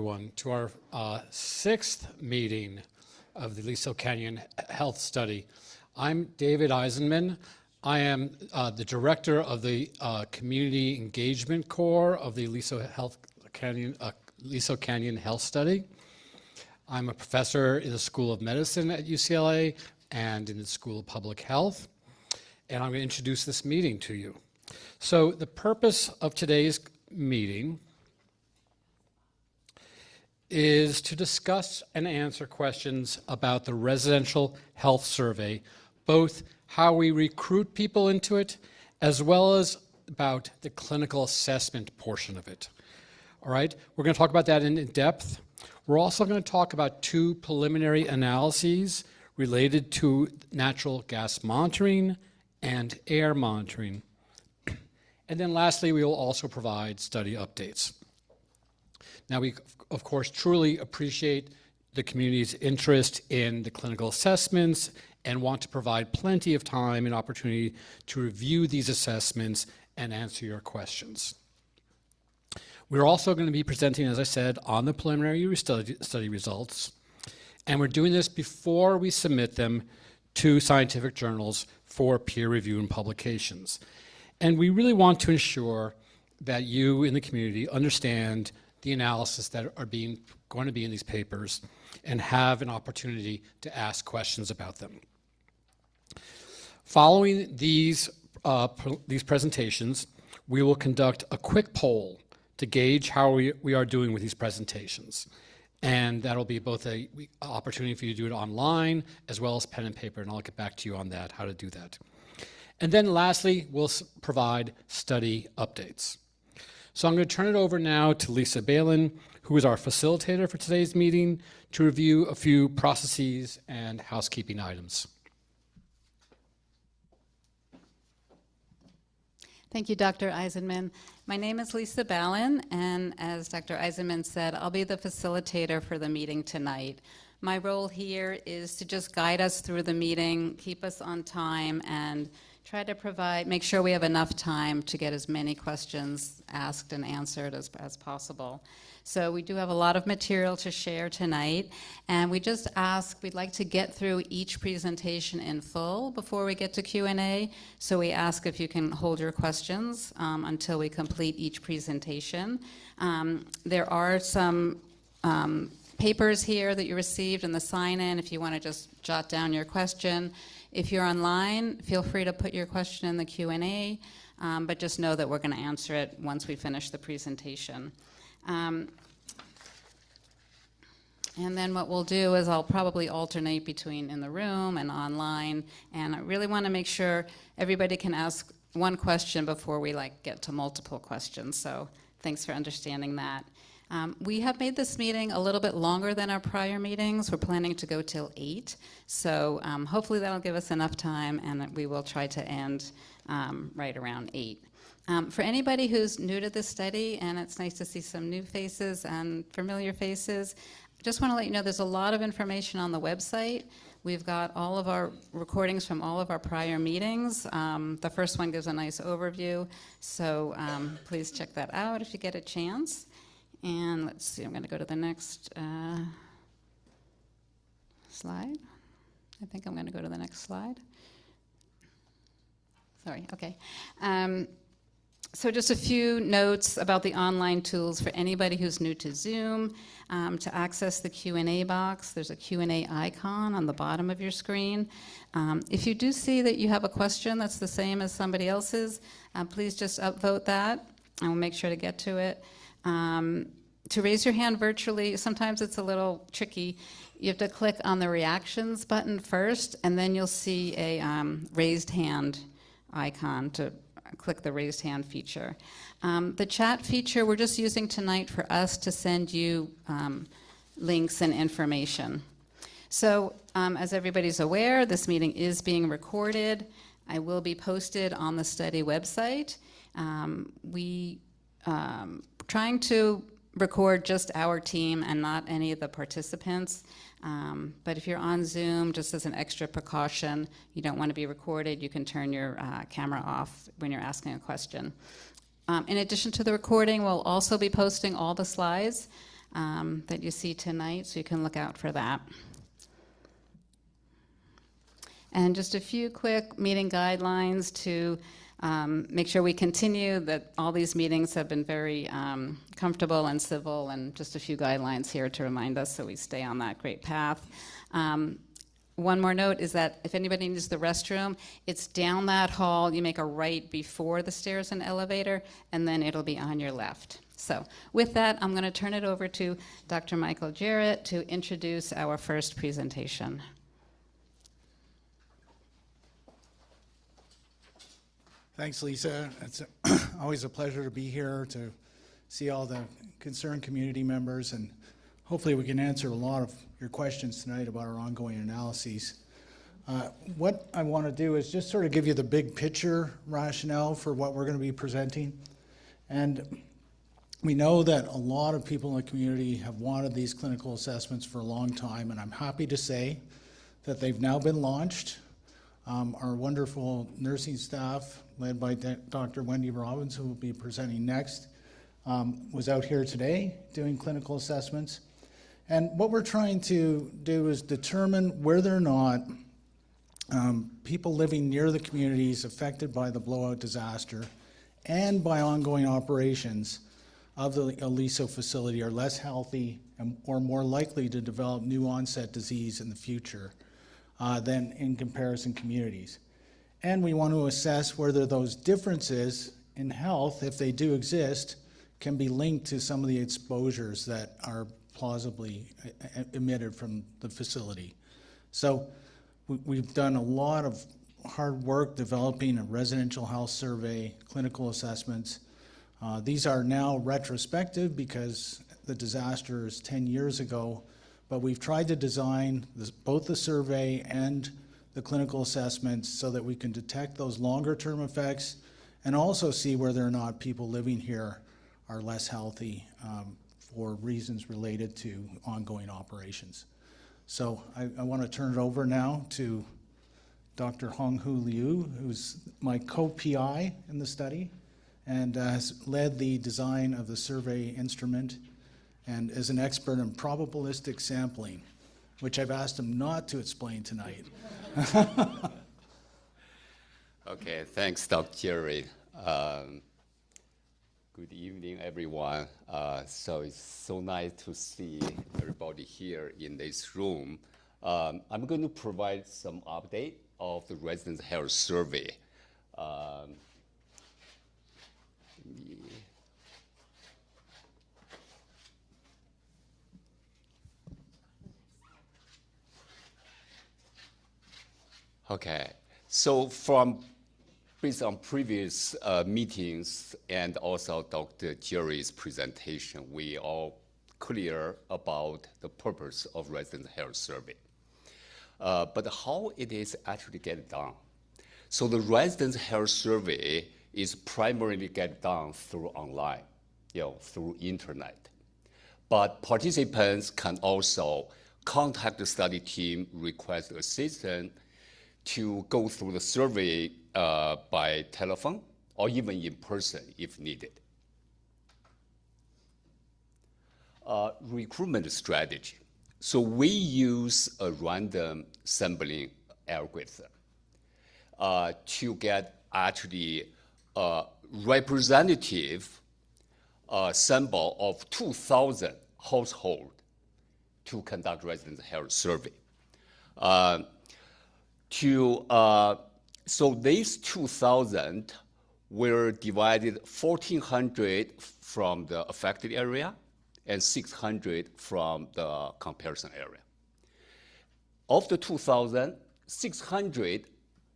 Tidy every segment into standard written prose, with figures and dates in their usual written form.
Everyone, to our sixth meeting of the Aliso Canyon Health Study. I'm David Eisenman. I am the director of the Community Engagement Core of the Aliso Canyon Health Study. I'm a professor in the School of Medicine at UCLA and in the School of Public Health, and I'm going to introduce this meeting to you. So the purpose of today's meeting is to discuss and answer questions about the residential health survey, both how we recruit people into it, as well as about the clinical assessment portion of it. All right, we're going to talk about that in depth. We're also going to talk about two preliminary analyses related to natural gas monitoring and air monitoring. And then lastly, we will also provide study updates. Now, we, of course, truly appreciate the community's interest in the clinical assessments and want to provide plenty of time and opportunity to review these assessments and answer your questions. We're also going to be presenting, as I said, on the preliminary study results, and we're doing this before we submit them to scientific journals for peer review and publications. And we really want to ensure that you in the community understand the analysis that are going to be in these papers and have an opportunity to ask questions about them. Following these presentations, we will conduct a quick poll to gauge how we are doing with these presentations. And that'll be both an opportunity for you to do it online as well as pen and paper, and I'll get back to you on that, how to do that. And then lastly, we'll provide study updates. So I'm going to turn it over now to Lisa Balin, who is our facilitator for today's meeting, to review a few processes and housekeeping items. Thank you, Dr. Eisenman. My name is Lisa Balin, and as Dr. Eisenman said, I'll be the facilitator for the meeting tonight. My role here is to just guide us through the meeting, keep us on time, and try to make sure we have enough time to get as many questions asked and answered as possible. So we do have a lot of material to share tonight, and we'd like to get through each presentation in full before we get to Q&A, so we ask if you can hold your questions until we complete each presentation. There are some papers here that you received in the sign-in if you want to just jot down your question. If you're online, feel free to put your question in the Q&A, but just know that we're going to answer it once we finish the presentation. And then what we'll do is I'll probably alternate between in the room and online, and I really want to make sure everybody can ask one question before we get to multiple questions, so thanks for understanding that. We have made this meeting a little bit longer than our prior meetings. We're planning to go till 8, so hopefully that'll give us enough time, and we will try to end right around 8. For anybody who's new to this study, and it's nice to see some new faces and familiar faces, I just want to let you know there's a lot of information on the website. We've got all of our recordings from all of our prior meetings. The first one gives a nice overview, so please check that out if you get a chance. And let's see, I'm going to go to the next slide. I think I'm going to go to the next slide. Sorry, okay. So just a few notes about the online tools for anybody who's new to Zoom. To access the Q&A box, there's a Q&A icon on the bottom of your screen. If you do see that you have a question that's the same as somebody else's, please just upvote that, and we'll make sure to get to it. To raise your hand virtually, sometimes it's a little tricky. You have to click on the reactions button first, and then you'll see a raised hand icon to click the raised hand feature. The chat feature we're just using tonight for us to send you links and information. So as everybody's aware, this meeting is being recorded. I will be posted on the study website. Trying to record just our team and not any of the participants. But if you're on Zoom, just as an extra precaution, you don't want to be recorded, you can turn your camera off when you're asking a question. In addition to the recording, we'll also be posting all the slides. that you see tonight, so you can look out for that. And just a few quick meeting guidelines to make sure we continue, that all these meetings have been very comfortable and civil, and just a few guidelines here to remind us so we stay on that great path. One more note is that if anybody needs the restroom, it's down that hall. You make a right before the stairs and elevator, and then it'll be on your left. So with that, I'm going to turn it over to Dr. Michael Jarrett to introduce our first presentation. Thanks, Lisa. It's always a pleasure to be here to see all the concerned community members, and hopefully we can answer a lot of your questions tonight about our ongoing analyses. What I want to do is just sort of give you the big picture rationale for what we're going to be presenting. And we know that a lot of people in the community have wanted these clinical assessments for a long time, and I'm happy to say that they've now been launched. Our wonderful nursing staff, led by Dr. Wendy Robbins, who will be presenting next, was out here today doing clinical assessments. And what we're trying to do is determine whether or not people living near the communities affected by the blowout disaster and by ongoing operations of the Aliso facility are less healthy or more likely to develop new onset disease in the future than in comparison communities. And we want to assess whether those differences in health, if they do exist, can be linked to some of the exposures that are plausibly emitted from the facility. So we've done a lot of hard work developing a residential health survey, clinical assessments. These are now retrospective because the disaster is 10 years ago, but we've tried to design both the survey and the clinical assessments so that we can detect those longer term effects and also see whether or not people living here are less healthy for reasons related to ongoing operations. So I want to turn it over now to Dr. Honghu Liu, who's my co-PI in the study and has led the design of the survey instrument and is an expert in probabilistic sampling, which I've asked him not to explain tonight. Okay, thanks, Dr. Jerry. Good evening, everyone. So it's so nice to see everybody here in this room. I'm going to provide some update of the residence health survey. Okay, so based on previous meetings and also Dr. Jerry's presentation, we are all clear about the purpose of resident health survey. But how it is actually get done? So the resident health survey is primarily get done through online, through internet. But participants can also contact the study team, request assistance to go through the survey by telephone or even in person if needed. Recruitment strategy. So we use a random sampling algorithm to get actually a representative sample of 2,000 households to conduct resident health survey. So these 2,000 were divided 1,400 from the affected area and 600 from the comparison area. Of the 2,000, 600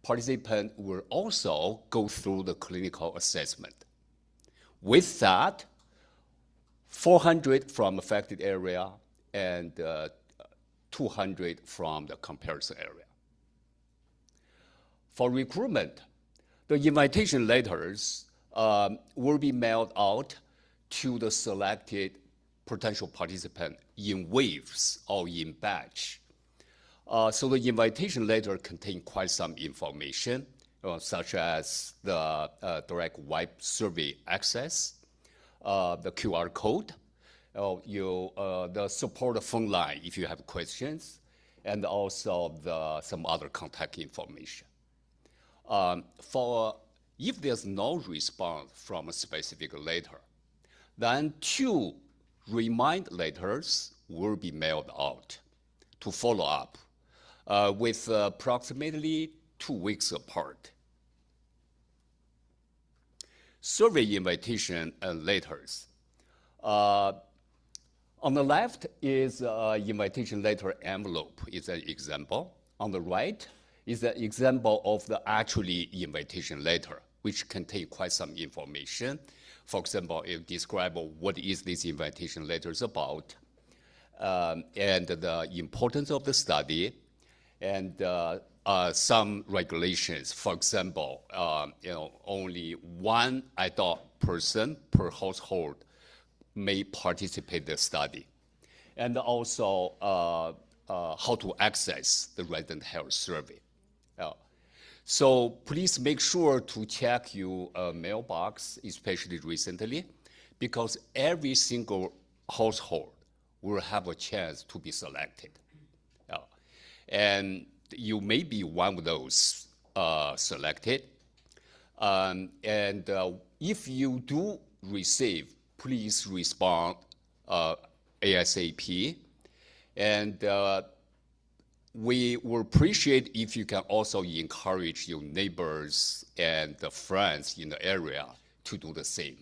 participants will also go through the clinical assessment. With that, 400 from affected area and 200 from the comparison area. For recruitment, the invitation letters will be mailed out to the selected potential participant in waves or in batch. So the invitation letter contains quite some information, such as the direct web survey access, the QR code, the support phone line if you have questions, and also some other contact information. If there's no response from a specific letter, then 2 remind letters will be mailed out to follow up with approximately 2 weeks apart. Survey invitation and letters. On the left is invitation letter envelope, is an example. On the right is an example of the actually invitation letter, which contain quite some information. For example, it describes what is this invitation letters about, and the importance of the study, and some regulations. For example, only 1 adult person per household may participate in the study, and also how to access the resident health survey. So please make sure to check your mailbox, especially recently, because every single household will have a chance to be selected. And you may be one of those selected. And if you do receive, please respond ASAP. And we will appreciate if you can also encourage your neighbors and the friends in the area to do the same.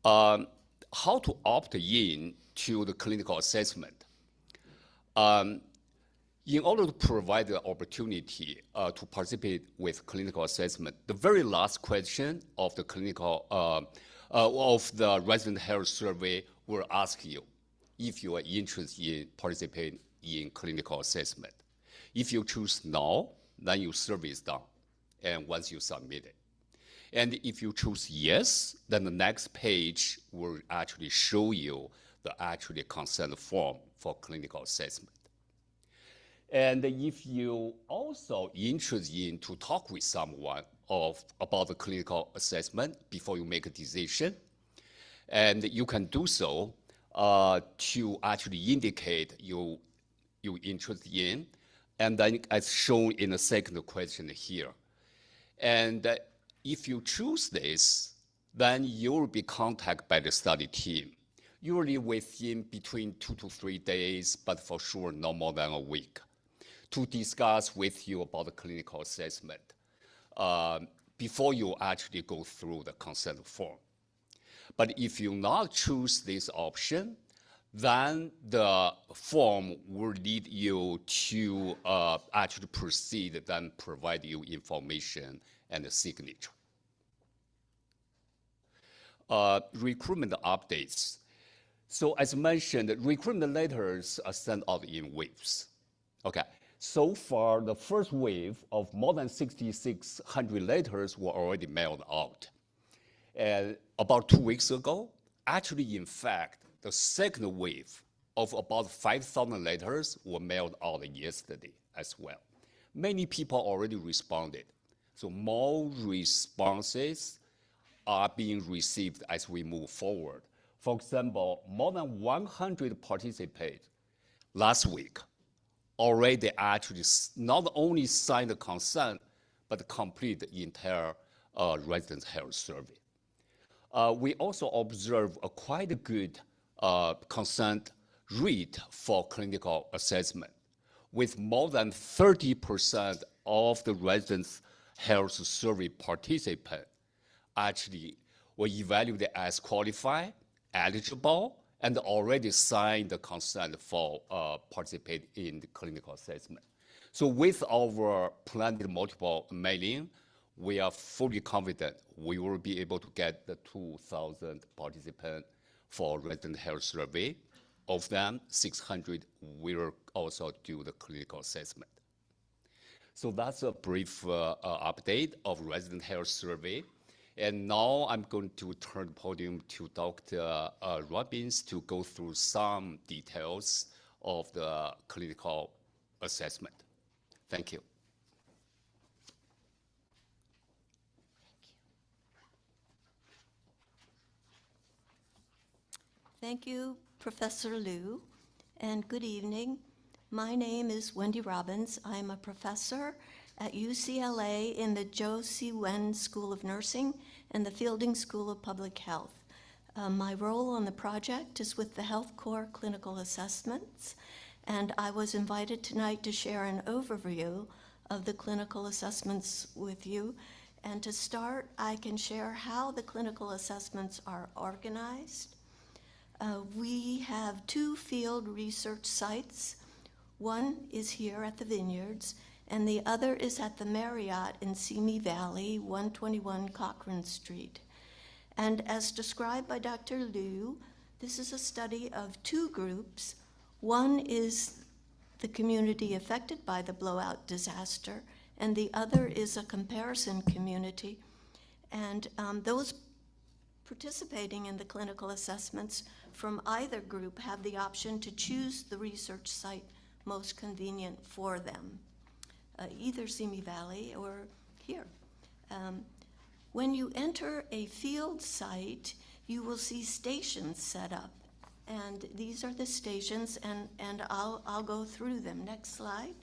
How to opt in to the clinical assessment? In order to provide the opportunity to participate with clinical assessment, the very last question of the clinical of the resident health survey will ask you if you are interested in participating in clinical assessment. If you choose no, then your survey is done, and once you submit it. And if you choose yes, then the next page will actually show you the actual consent form for clinical assessment. And if you also interested in to talk with someone about the clinical assessment before you make a decision, and you can do so to actually indicate your interest in, and then as shown in the second question here. And if you choose this, then you will be contacted by the study team, usually within between 2 to 3 days, but for sure no more than a week, to discuss with you about the clinical assessment before you actually go through the consent form. But if you not choose this option, then the form will lead you to actually proceed, then provide you information and a signature. Recruitment updates. So as mentioned, recruitment letters are sent out in waves. Okay. So far, the first wave of more than 6,600 letters were already mailed out. And about 2 weeks ago, actually, in fact, the second wave of about 5,000 letters were mailed out yesterday as well. Many people already responded. So more responses are being received as we move forward. For example, more than 100 participants last week already actually not only signed the consent, but complete the entire resident health survey. We also observe a quite good consent rate for clinical assessment, with more than 30% of the residents' health survey participants actually were evaluated as qualified, eligible, and already signed the consent for participate in the clinical assessment. So with our planned multiple mailing, we are fully confident we will be able to get the 2,000 participants for resident health survey. Of them, 600 will also do the clinical assessment. So that's a brief update of resident health survey. And now I'm going to turn the podium to Dr. Robbins to go through some details of the clinical assessment. Thank you. Thank you, Professor Liu, and good evening. My name is Wendy Robbins. I'm a professor at UCLA in the Joe C. Wen School of Nursing and the Fielding School of Public Health. My role on the project is with the Health Corps Clinical Assessments, and I was invited tonight to share an overview of the clinical assessments with you. And to start, I can share how the clinical assessments are organized. We have 2 field research sites. One is here at the Vineyards, and the other is at the Marriott in Simi Valley, 121 Cochrane Street. And as described by Dr. Liu, this is a study of 2 groups. One is the community affected by the blowout disaster, and the other is a comparison community. And those participating in the clinical assessments from either group have the option to choose the research site most convenient for them, either Simi Valley or here. When you enter a field site, you will see stations set up. And these are the stations, and I'll go through them. Next slide.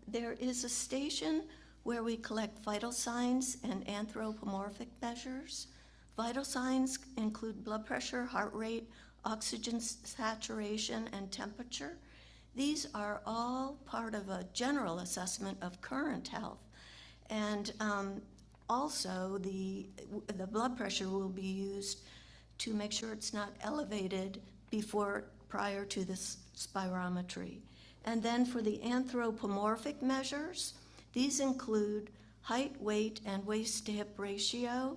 There is a station where we collect vital signs and anthropomorphic measures. Vital signs include blood pressure, heart rate, oxygen saturation, and temperature. These are all part of a general assessment of current health. And also the blood pressure will be used to make sure it's not elevated prior to this spirometry. And then for the anthropomorphic measures, these include height, weight, and waist-to-hip ratio.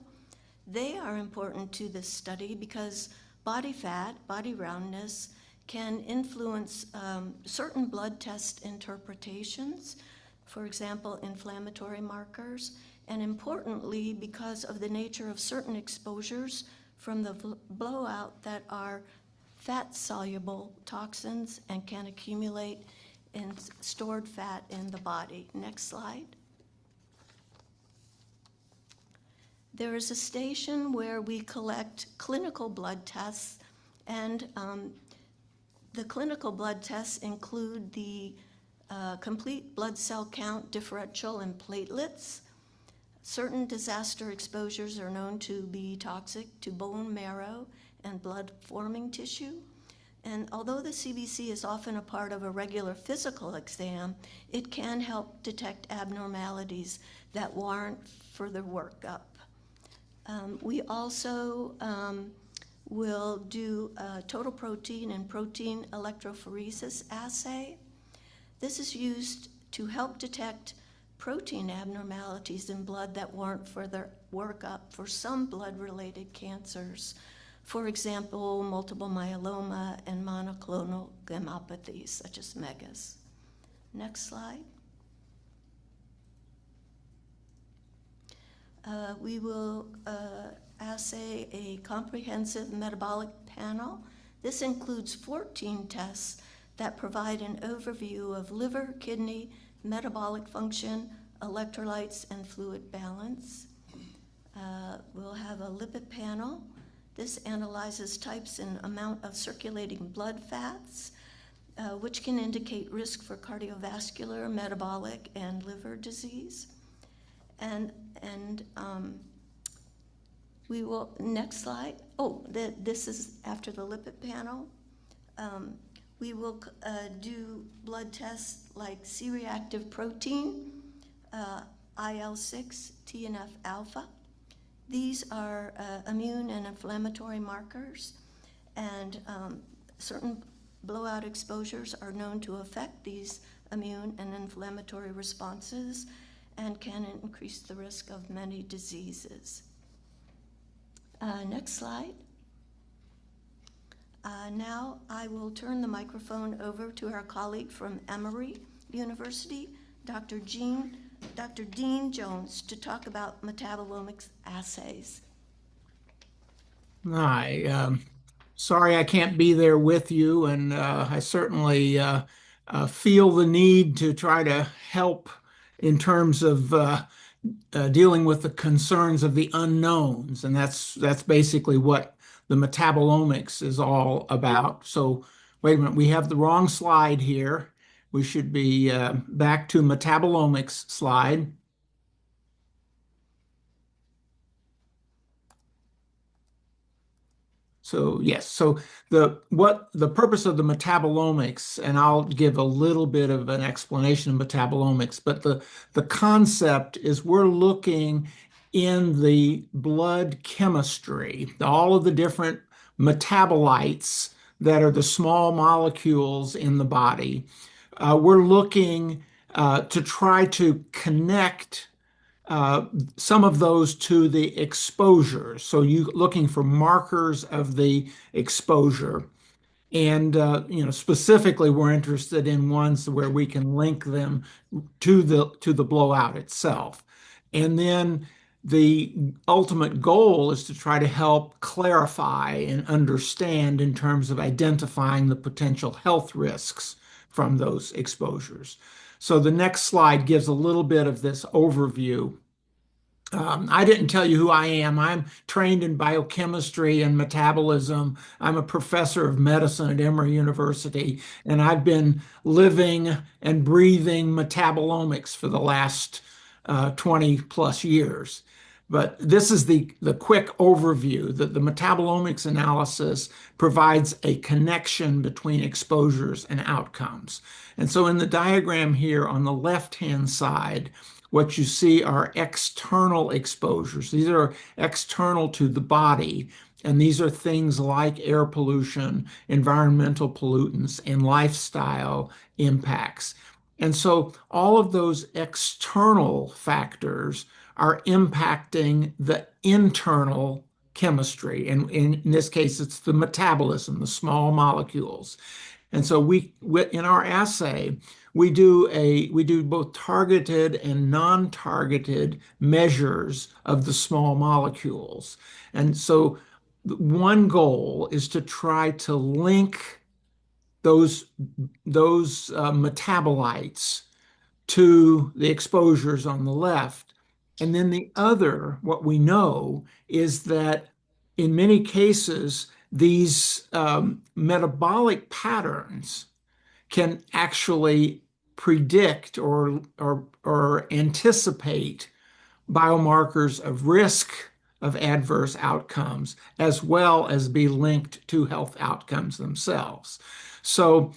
They are important to this study because body fat, body roundness, can influence certain blood test interpretations, for example, inflammatory markers, and importantly, because of the nature of certain exposures from the blowout that are fat-soluble toxins and can accumulate in stored fat in the body. Next slide. There is a station where we collect clinical blood tests, and the clinical blood tests include the complete blood cell count differential and platelets. Certain disaster exposures are known to be toxic to bone marrow and blood-forming tissue. And although the CBC is often a part of a regular physical exam, it can help detect abnormalities that warrant further workup. We also will do a total protein and protein electrophoresis assay. This is used to help detect protein abnormalities in blood that warrant further workup for some blood-related cancers. For example, multiple myeloma and monoclonal gammopathies, such as megas. Next slide. We will assay a comprehensive metabolic panel. This includes 14 tests that provide an overview of liver, kidney, metabolic function, electrolytes, and fluid balance. We'll have a lipid panel. This analyzes types and amount of circulating blood fats, which can indicate risk for cardiovascular, metabolic, and liver disease. And we will, next slide. This is after the lipid panel. We will do blood tests like C-reactive protein, IL-6, TNF alpha. These are immune and inflammatory markers, and certain blowout exposures are known to affect these immune and inflammatory responses and can increase the risk of many diseases. Next slide. Now I will turn the microphone over to our colleague from Emory University, Dr. Dean Jones, to talk about metabolomics assays. Hi. Sorry I can't be there with you, and I certainly feel the need to try to help in terms of dealing with the concerns of the unknowns, and that's basically what the metabolomics is all about. So, wait a minute, we have the wrong slide here. We should be back to metabolomics slide. So yes, so the purpose of the metabolomics, and I'll give a little bit of an explanation of metabolomics, but the concept is we're looking in the blood chemistry, all of the different metabolites that are the small molecules in the body. We're looking to try to connect uh, some of those to the exposure. So you looking for markers of the exposure. And specifically, we're interested in ones where we can link them to the blowout itself. And then the ultimate goal is to try to help clarify and understand in terms of identifying the potential health risks from those exposures. So the next slide gives a little bit of this overview. I didn't tell you who I am. I'm trained in biochemistry and metabolism. I'm a professor of medicine at Emory University, and I've been living and breathing metabolomics for the last 20 plus years. But this is the quick overview that the metabolomics analysis provides a connection between exposures and outcomes. And so in the diagram here on the left-hand side, what you see are external exposures. These are external to the body, and these are things like air pollution, environmental pollutants, and lifestyle impacts. And so all of those external factors are impacting the internal chemistry. And in this case, it's the metabolism, the small molecules. And so we in our assay, we do both targeted and non-targeted measures of the small molecules. And so one goal is to try to link those metabolites to the exposures on the left. And then the other, what we know is that in many cases, these metabolic patterns can actually predict or anticipate biomarkers of risk of adverse outcomes, as well as be linked to health outcomes themselves. So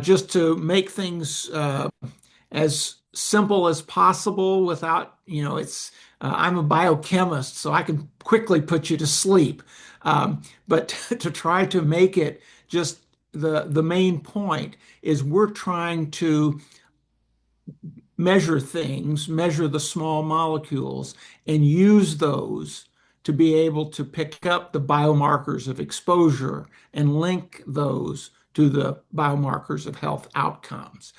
just to make things as simple as possible without, I'm a biochemist, so I can quickly put you to sleep. But to try to make it just the main point is we're trying to measure things, measure the small molecules, and use those to be able to pick up the biomarkers of exposure and link those to the biomarkers of health outcomes.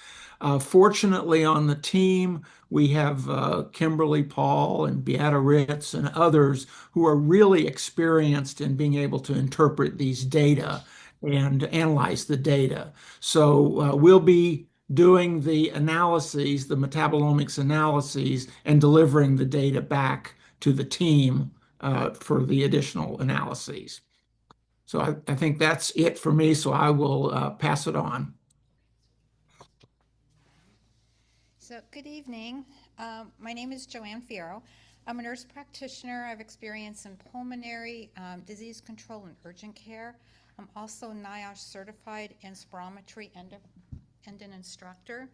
Fortunately, on the team, we have Kimberly Paul and Beata Ritz and others who are really experienced in being able to interpret these data and analyze the data. So we'll be doing the analyses, the metabolomics analyses, and delivering the data back to the team for the additional analyses. So I think that's it for me, so I will pass it on. So, good evening. My name is Joanne Fierro. I'm a nurse practitioner. I've experience in pulmonary disease control and urgent care. I'm also NIOSH certified in spirometry and an instructor.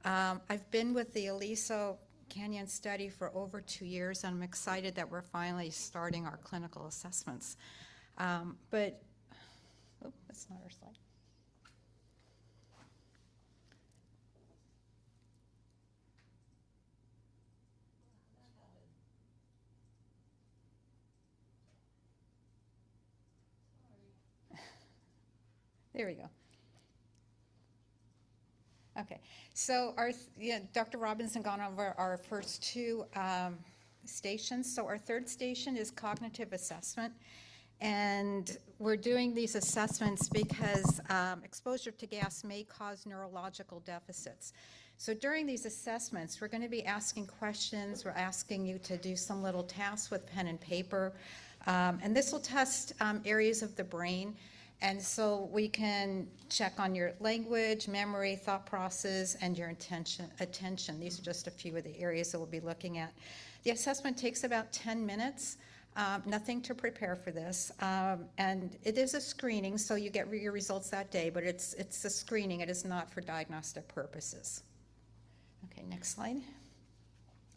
I've been with the Aliso Canyon study for over 2 years, and I'm excited that we're finally starting our clinical assessments. That's not our slide. There we go. Okay, so Dr. Robinson gone over our first two stations. So our third station is cognitive assessment. And we're doing these assessments because exposure to gas may cause neurological deficits. So during these assessments, we're going to be asking questions. We're asking you to do some little tasks with pen and paper. And this will test areas of the brain. And so we can check on your language, memory, thought process, and your attention. These are just a few of the areas that we'll be looking at. The assessment takes about 10 minutes. Nothing to prepare for this. And it is a screening, so you get your results that day, but it's a screening. It is not for diagnostic purposes. Okay, next slide.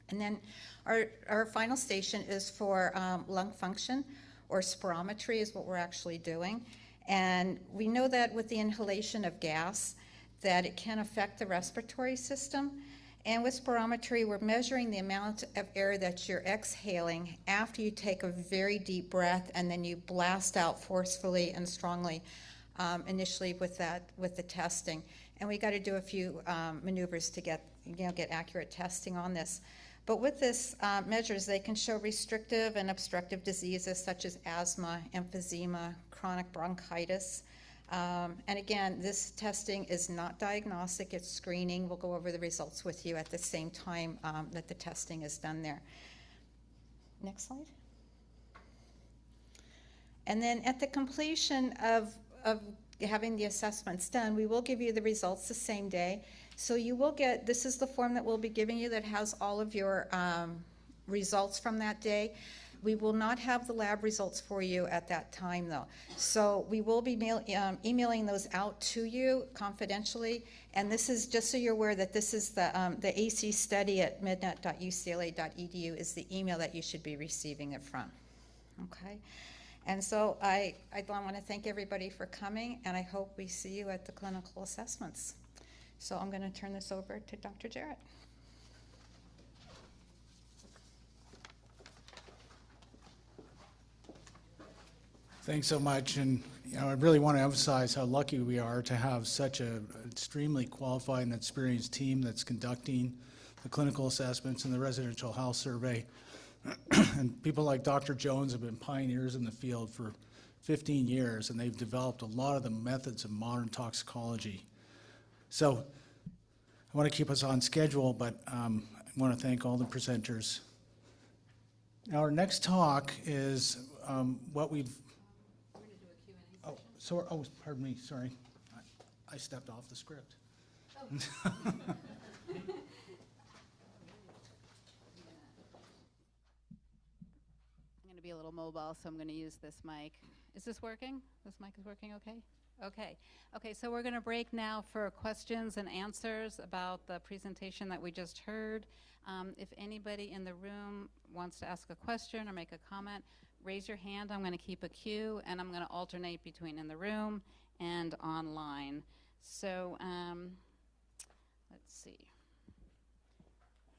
And then our final station is for lung function, or spirometry is what we're actually doing. And we know that with the inhalation of gas, that it can affect the respiratory system. And with spirometry, we're measuring the amount of air that you're exhaling after you take a very deep breath, and then you blast out forcefully and strongly initially with the testing. And we got to do a few maneuvers to get accurate testing on this. But with this measures, they can show restrictive and obstructive diseases such as asthma, emphysema, chronic bronchitis. And again, this testing is not diagnostic, it's screening. We'll go over the results with you at the same time that the testing is done there. Next slide. And then at the completion of having the assessments done, we will give you the results the same day. So you will get, this is the form that we'll be giving you that has all of your results from that day. We will not have the lab results for you at that time, though. So we will be emailing those out to you confidentially. And this is, just so you're aware, that this is the AC study at midnet.ucla.edu is the email that you should be receiving it from. Okay? And so I want to thank everybody for coming, and I hope we see you at the clinical assessments. So I'm going to turn this over to Dr. Jarrett. Thanks so much, and I really want to emphasize how lucky we are to have such an extremely qualified and experienced team that's conducting the clinical assessments and the residential health survey. And people like Dr. Jones have been pioneers in the field for 15 years, and they've developed a lot of the methods of modern toxicology. So I want to keep us on schedule, but I want to thank all the presenters. Now our next talk is what we've... pardon me, sorry. I stepped off the script. Oh. I'm going to be a little mobile, so I'm going to use this mic. Is this working? This mic is working okay? Okay, so we're going to break now for questions and answers about the presentation that we just heard. If anybody in the room wants to ask a question or make a comment, raise your hand. I'm going to keep a queue, and I'm going to alternate between in the room and online. So let's see.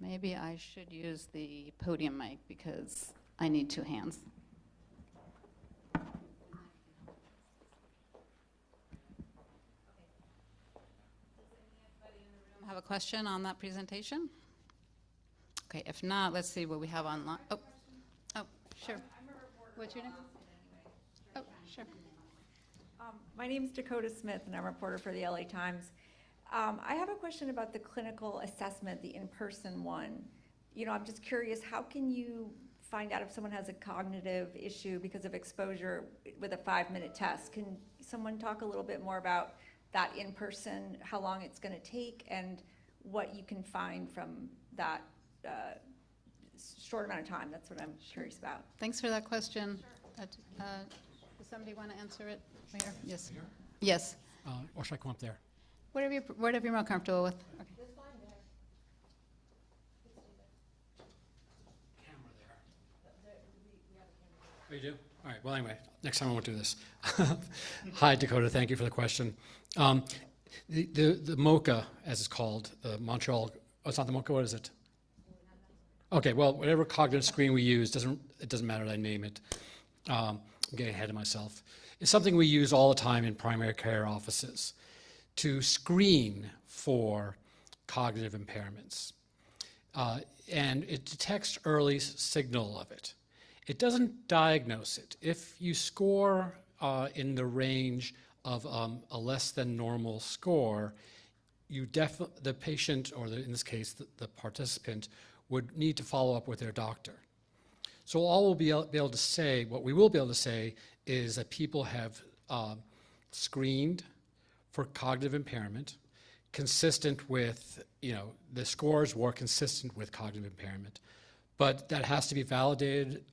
Maybe I should use the podium mic because I need two hands. Have a question on that presentation? Okay, if not, let's see what we have online. Oh, sure. What's your name? Oh, sure. My name is Dakota Smith, and I'm a reporter for the LA Times. I have a question about the clinical assessment, the in-person one. I'm just curious, how can you find out if someone has a cognitive issue because of exposure with a 5-minute test? Can someone talk a little bit more about that in person, how long it's going to take, and what you can find from that short amount of time? That's what I'm curious about. Thanks for that question. Sure. Does somebody want to answer it? Here? Yes. Yes. Or should I come up there? Whatever you're more comfortable with. Okay. Camera there. Oh, you do? All right. Well, anyway, next time I won't do this. Hi, Dakota. Thank you for the question. The MOCA, as it's called, the Montreal. Oh, it's not the MOCA. What is it? Okay. Well, whatever cognitive screen we use it doesn't matter that I name it. I'm getting ahead of myself. It's something we use all the time in primary care offices to screen for cognitive impairments. And it detects early signal of it. It doesn't diagnose it. If you score in the range of a less than normal score, the patient, or in this case, the participant, would need to follow up with their doctor. So all we'll be able to say, what we will be able to say, is that people have screened for cognitive impairment, consistent with, the scores were consistent with cognitive impairment, but that has to be validated,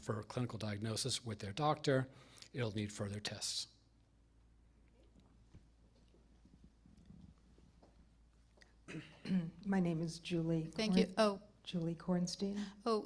for clinical diagnosis with their doctor. It'll need further tests. My name is Julie. Thank you. Oh, Julie Kornstein.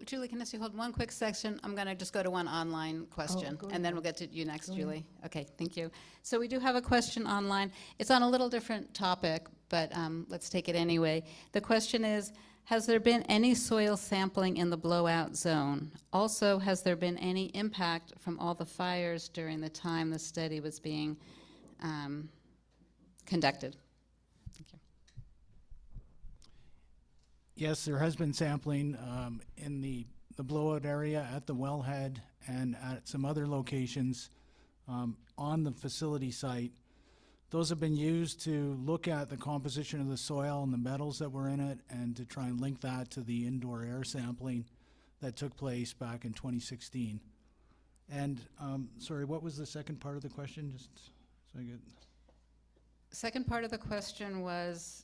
Julie, can I just hold one quick section? I'm going to just go to one online question, go and then ahead. we'll get to you next, Go ahead. Julie. Okay, thank you. So we do have a question online. It's on a little different topic, but let's take it anyway. The question is, has there been any soil sampling in the blowout zone? Also, has there been any impact from all the fires during the time the study was being conducted? Thank you. Yes, there has been sampling in the blowout area at the wellhead and at some other locations on the facility site. Those have been used to look at the composition of the soil and the metals that were in it, and to try and link that to the indoor air sampling that took place back in 2016. And sorry, what was the second part of the question? Just so I get. Second part of the question was,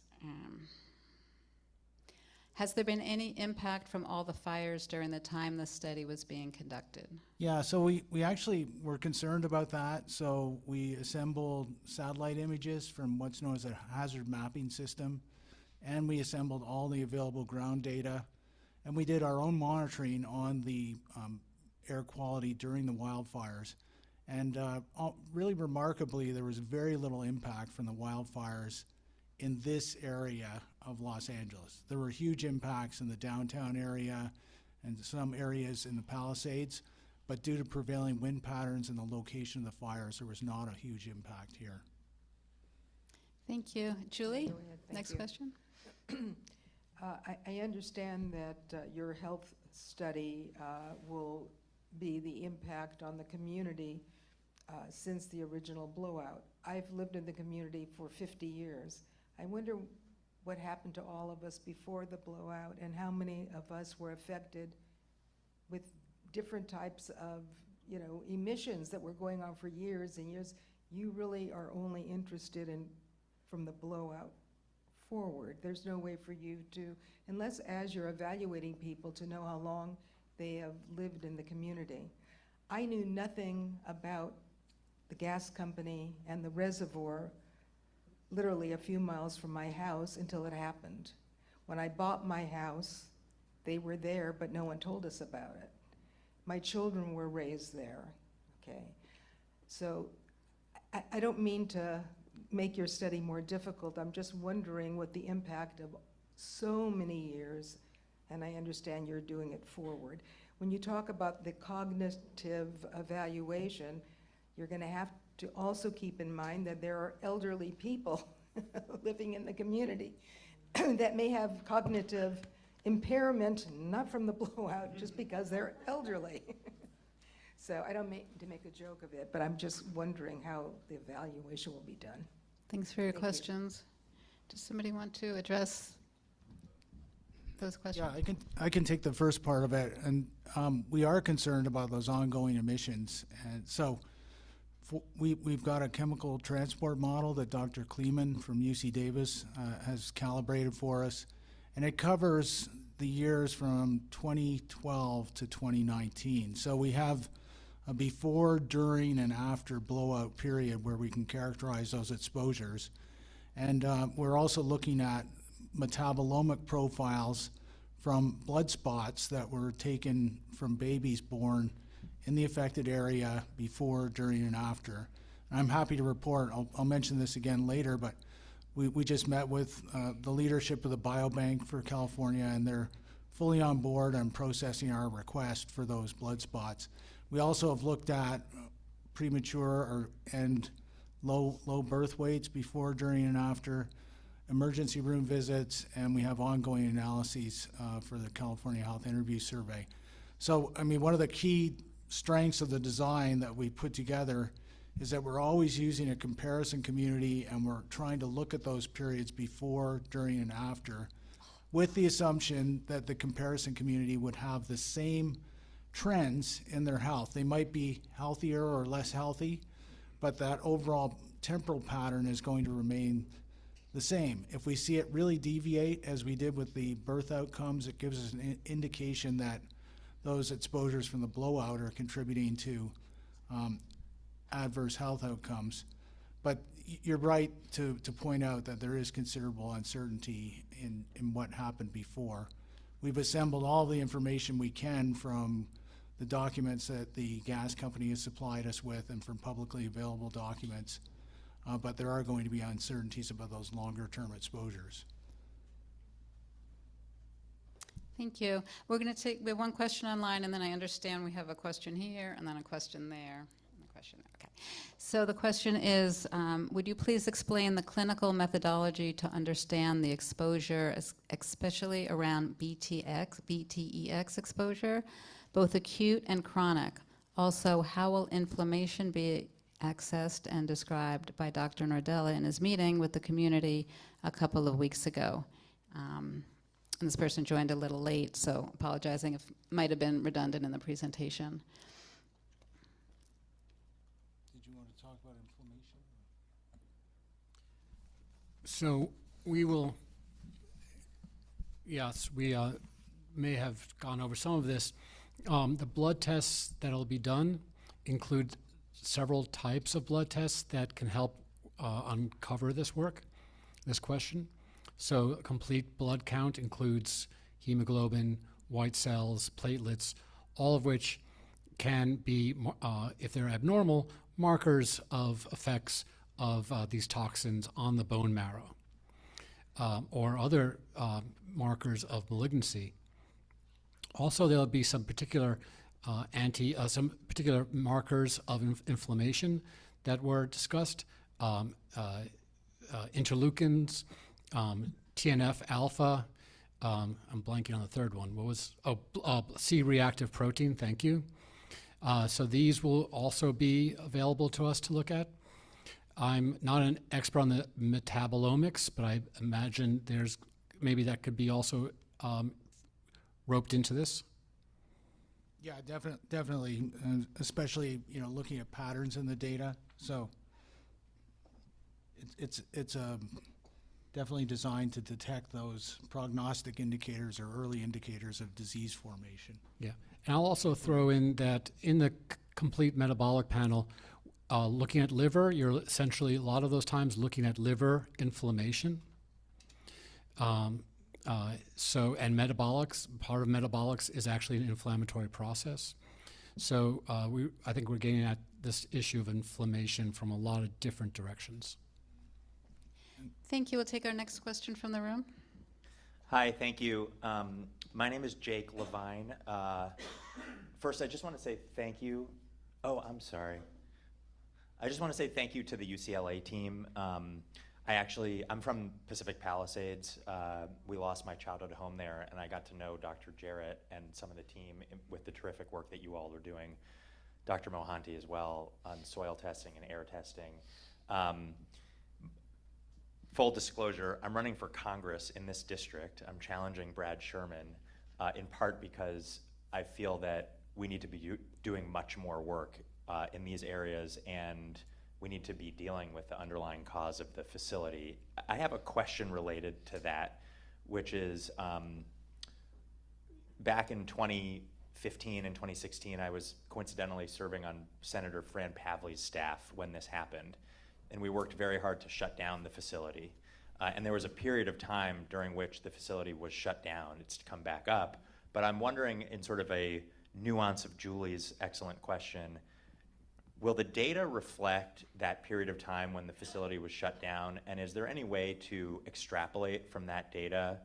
has there been any impact from all the fires during the time the study was being conducted? Yeah, so we actually were concerned about that. So we assembled satellite images from what's known as a hazard mapping system, and we assembled all the available ground data, and we did our own monitoring on the air quality during the wildfires. And really remarkably, there was very little impact from the wildfires in this area of Los Angeles. There were huge impacts in the downtown area and some areas in the Palisades, but due to prevailing wind patterns and the location of the fires, there was not a huge impact here. Thank you. Julie, Go ahead, thank next you. question. I understand that your health study will be the impact on the community since the original blowout. I've lived in the community for 50 years. I wonder what happened to all of us before the blowout, and how many of us were affected with different types of, emissions that were going on for years and years. You really are only interested in from the blowout forward. There's no way for you to, unless as you're evaluating people, to know how long they have lived in the community. I knew nothing about the gas company and the reservoir literally a few miles from my house until it happened. When I bought my house, they were there, but no one told us about it. My children were raised there, okay? So I don't mean to make your study more difficult. I'm just wondering what the impact of so many years, and I understand you're doing it forward. When you talk about the cognitive evaluation, you're going to have to also keep in mind that there are elderly people living in the community that may have cognitive impairment, not from the blowout, just because they're elderly. So I don't mean to make a joke of it, but I'm just wondering how the evaluation will be done. Thanks for your Thank you. questions. Does somebody want to address those questions? Yeah, I can take the first part of it, and we are concerned about those ongoing emissions, and so we've got a chemical transport model that Dr. Kleeman from UC Davis has calibrated for us, and it covers the years from 2012 to 2019. So we have a before, during, and after blowout period where we can characterize those exposures. And we're also looking at metabolomic profiles from blood spots that were taken from babies born in the affected area before, during, and after. And I'm happy to report, I'll mention this again later, but we just met with the leadership of the Biobank for California, and they're fully on board on processing our request for those blood spots. We also have looked at premature and low birth weights before, during, and after, emergency room visits, and we have ongoing analyses for the California Health Interview Survey. So, I mean, one of the key strengths of the design that we put together is that we're always using a comparison community, and we're trying to look at those periods before, during, and after, with the assumption that the comparison community would have the same trends in their health. They might be healthier or less healthy, but that overall temporal pattern is going to remain the same. If we see it really deviate, as we did with the birth outcomes, it gives us an indication that those exposures from the blowout are contributing to adverse health outcomes. But you're right to point out that there is considerable uncertainty in what happened before. We've assembled all the information we can from the documents that the gas company has supplied us with and from publicly available documents, but there are going to be uncertainties about those longer-term exposures. Thank you. We're going to take, we have one question online, and then I understand we have a question here, and then a question there, and a question there. Okay. So the question is, would you please explain the clinical methodology to understand the exposure, especially around BTEX exposure, both acute and chronic? Also, how will inflammation be accessed and described by Dr. Nordella in his meeting with the community a couple of weeks ago? And this person joined a little late, so apologizing if might have been redundant in the presentation. Did you want to talk about inflammation? So we will, yes, we may have gone over some of this. The blood tests that will be done include several types of blood tests that can help uncover this question. So a complete blood count includes hemoglobin, white cells, platelets, all of which can be, if they're abnormal, markers of effects of these toxins on the bone marrow, or other markers of malignancy. Also, there'll be some particular markers of inflammation that were discussed, interleukins, TNF alpha, I'm blanking on the third one. What was, C-reactive protein, thank you. So these will also be available to us to look at. I'm not an expert on the metabolomics, but I imagine maybe that could be also roped into this. Yeah, definitely, especially looking at patterns in the data. So it's definitely designed to detect those prognostic indicators or early indicators of disease formation. Yeah, and I'll also throw in that in the complete metabolic panel, looking at liver, you're essentially a lot of those times looking at liver inflammation. And metabolics, part of metabolics is actually an inflammatory process. So I think we're getting at this issue of inflammation from a lot of different directions. Thank you. We'll take our next question from the room. Hi, thank you. My name is Jake Levine. First, I just want to say thank you. Oh, I'm sorry. I just want to say thank you to the UCLA team. I'm from Pacific Palisades. We lost my childhood home there, and I got to know Dr. Jarrett and some of the team with the terrific work that you all are doing. Dr. Mohanty as well on soil testing and air testing. Full disclosure, I'm running for Congress in this district. I'm challenging Brad Sherman, in part because I feel that we need to be doing much more work in these areas, and we need to be dealing with the underlying cause of the facility. I have a question related to that, which is back in 2015 and 2016, I was coincidentally serving on Senator Fran Pavley's staff when this happened. And we worked very hard to shut down the facility. And there was a period of time during which the facility was shut down. It's come back up. But I'm wondering, in sort of a nuance of Julie's excellent question, will the data reflect that period of time when the facility was shut down? And is there any way to extrapolate from that data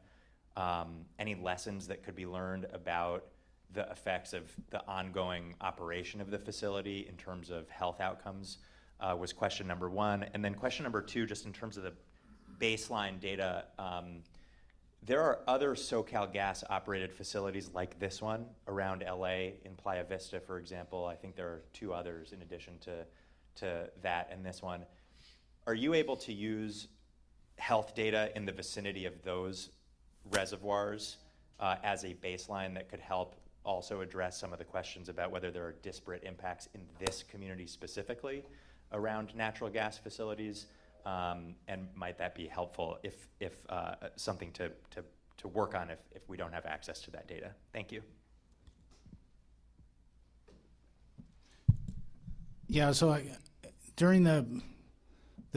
any lessons that could be learned about the effects of the ongoing operation of the facility in terms of health outcomes? Was question number one. And then question number two, just in terms of the baseline data, there are other SoCalGas operated facilities like this one around LA, in Playa Vista, for example. I think there are two others in addition to to that and this one. Are you able to use health data in the vicinity of those reservoirs as a baseline that could help also address some of the questions about whether there are disparate impacts in this community specifically around natural gas facilities? And might that be helpful if something to work on if we don't have access to that data? Thank you. Yeah, so during the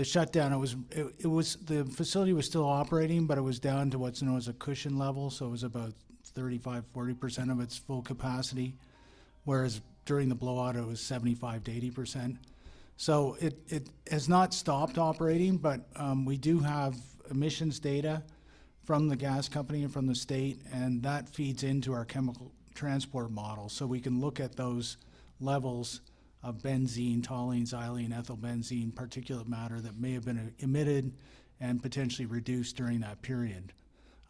shutdown, it was the facility was still operating, but it was down to what's known as a cushion level, so it was about 35-40% of its full capacity, whereas during the blowout it was 75 to 80%. So it has not stopped operating, but we do have emissions data from the gas company and from the state, and that feeds into our chemical transport model. So we can look at those levels of benzene, toluene, xylene, ethylbenzene, particulate matter that may have been emitted and potentially reduced during that period.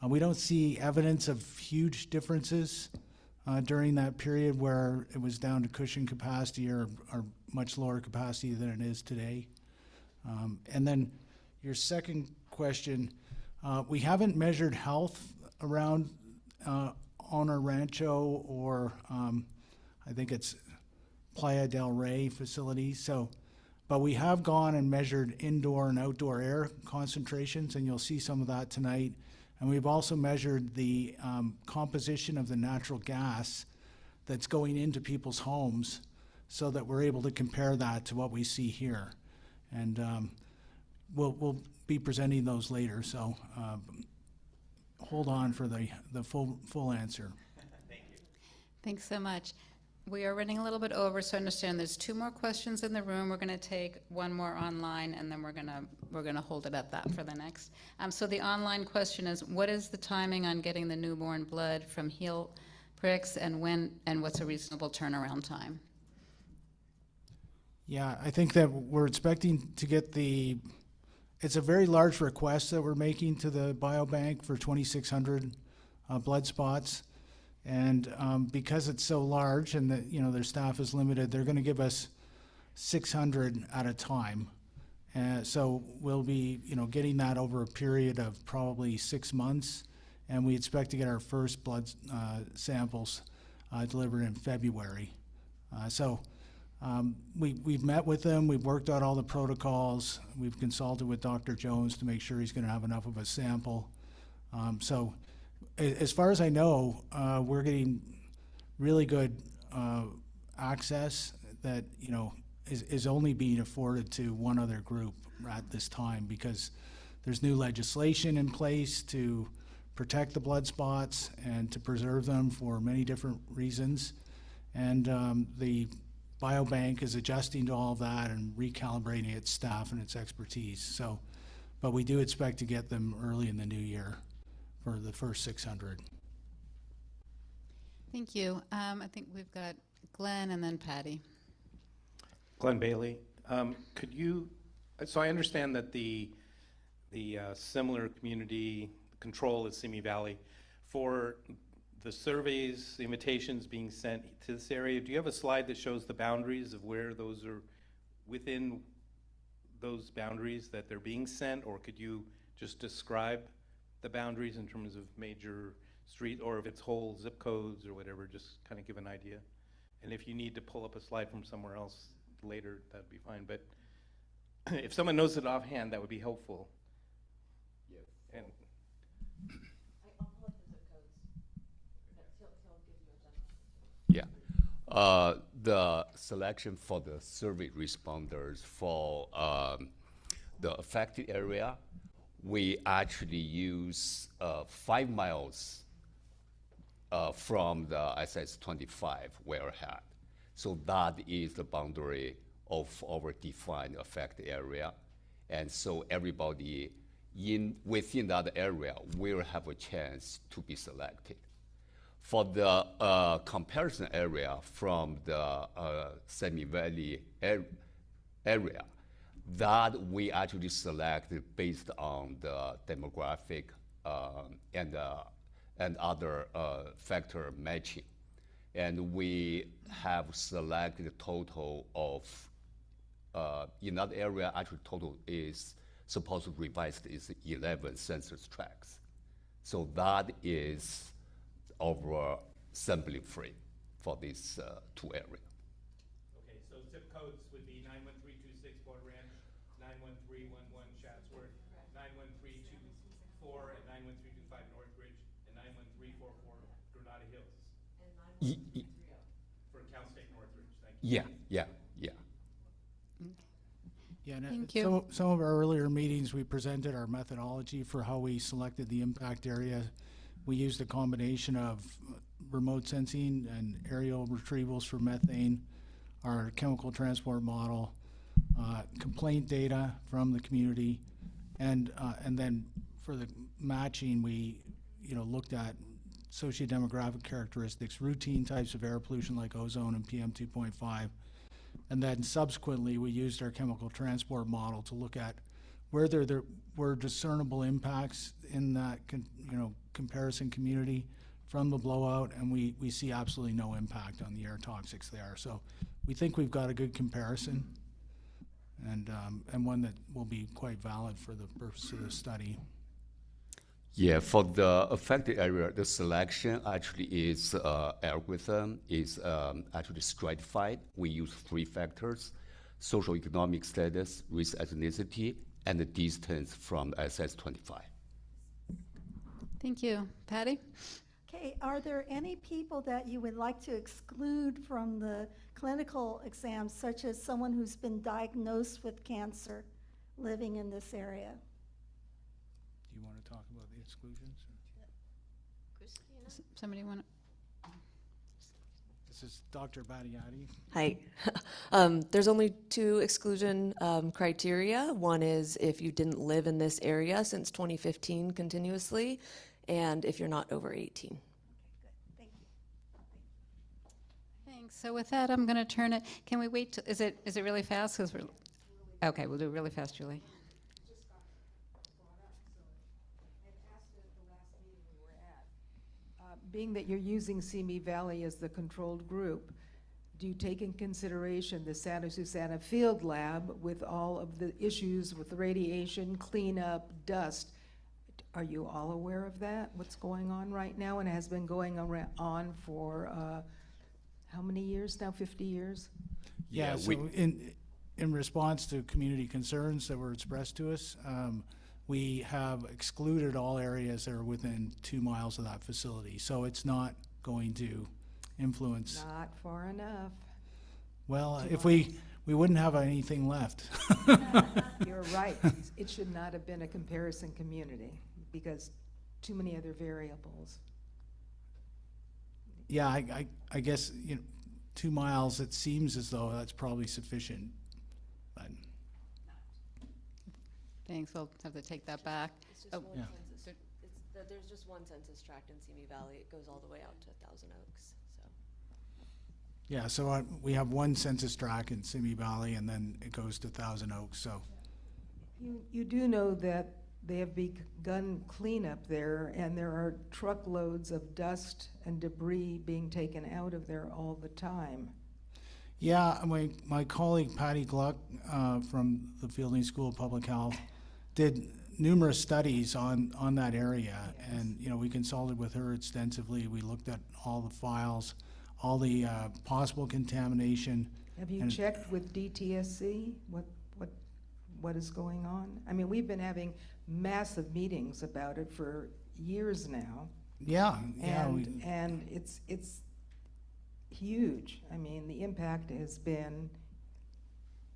We don't see evidence of huge differences during that period where it was down to cushion capacity or much lower capacity than it is today. And then your second question, we haven't measured health around on our Rancho or I think it's Playa del Rey facility. So, but we have gone and measured indoor and outdoor air concentrations, and you'll see some of that tonight. And we've also measured the composition of the natural gas that's going into people's homes so that we're able to compare that to what we see here. And we'll be presenting those later, so hold on for the full answer. Thank you. Thanks so much. We are running a little bit over, so I understand there's 2 more questions in the room. We're going to take 1 more online, and then we're going to hold it at that for the next. So the online question is, what is the timing on getting the newborn blood from heel pricks, and what's a reasonable turnaround time? Yeah, I think that we're expecting to get it's a very large request that we're making to the biobank for 2,600 blood spots. And because it's so large and that, their staff is limited, they're going to give us 600 at a time. So we'll be, getting that over a period of probably 6 months, and we expect to get our first blood samples delivered in February. We've met with them, we've worked out all the protocols, we've consulted with Dr. Jones to make sure he's going to have enough of a sample. As far as I know, we're getting really good access that is only being afforded to one other group at this time, because there's new legislation in place to protect the blood spots and to preserve them for many different reasons. And the biobank is adjusting to all of that and recalibrating its staff and its expertise. But we do expect to get them early in the new year for the first 600. Thank you. I think we've got Glenn and then Patty. Glenn Bailey. Could you, so I understand that the similar community control is Simi Valley. For the surveys, the invitations being sent to this area, do you have a slide that shows the boundaries of where those are within those boundaries that they're being sent, or could you just describe the boundaries in terms of major street, or if it's whole zip codes or whatever, just kind of give an idea? And if you need to pull up a slide from somewhere else later, that'd be fine. But if someone knows it offhand, that would be helpful. Yes. And I'll pull up the zip codes. He'll give you a general. Yeah. The selection for the survey responders for the affected area, we actually use 5 miles from the SS-25 wellhead. So that is the boundary of our defined affected area. And so everybody within that area will have a chance to be selected. For the comparison area from the Simi Valley area, that we actually selected based on the demographic and other factor matching. And we have selected a total of in that area, actually total is supposed to revised is 11 census tracts. So that is over sampling free for these two areas. Okay, so zip codes would be 91326 Board Ranch, 91311 Chatsworth, 91324 and 91325 Northridge, and 91344 Granada Hills. For Cal State Northridge, thank you. Yeah, yeah, yeah. Yeah, and Thank you. some of our earlier meetings, we presented our methodology for how we selected the impact area. We used a combination of remote sensing and aerial retrievals for methane, our chemical transport model, complaint data from the community, and then for the matching, we looked at sociodemographic characteristics, routine types of air pollution like ozone and PM 2.5. And then subsequently, we used our chemical transport model to look at where there were discernible impacts in that comparison community from the blowout, and we see absolutely no impact on the air toxics there. So we think we've got a good comparison, and one that will be quite valid for the purpose of the study. Yeah, for the affected area, the selection actually is algorithm is actually stratified. We use 3 factors: socioeconomic status, race, ethnicity, and the distance from SS25. Thank you. Patty? Okay, are there any people that you would like to exclude from the clinical exams, such as someone who's been diagnosed with cancer living in this area? Do you want to talk about the exclusions? Somebody want to? This is Dr. Badiati. Hi. There's only 2 exclusion criteria. One is if you didn't live in this area since 2015 continuously, and if you're not over 18. Okay, good. Thank you. Thanks. So with that, I'm going to turn it. Can we wait? Is it really fast? 'Cause we're okay. We'll do it really fast, Julie. Being that you're using Simi Valley as the controlled group, do you take in consideration the Santa Susana Field Lab with all of the issues with radiation, cleanup, dust? Are you all aware of that, what's going on right now, and has been going on for how many years now, 50 years? Yeah, so in response to community concerns that were expressed to us, we have excluded all areas that are within 2 miles of that facility. So it's not going to influence. Not far enough. Well, if we wouldn't have anything left. You're right. It should not have been a comparison community because too many other variables. Yeah, I guess 2 miles, it seems as though that's probably sufficient. But Thanks. We'll have to take that back. It's just one Yeah. census. There's just one census tract in Simi Valley. It goes all the way out to Thousand Oaks. So. yeah, so we have 1 census tract in Simi Valley, and then it goes to Thousand Oaks. So You do know that they have begun cleanup there, and there are truckloads of dust and debris being taken out of there all the time. yeah, my colleague Patty Gluck from the Fielding School of Public Health did numerous studies on that area, and we consulted with her extensively. We looked at all the files, all the possible contamination. Have you checked with DTSC what is going on? I mean, we've been having massive meetings about it for years now. Yeah, And it's huge. I mean, the impact has been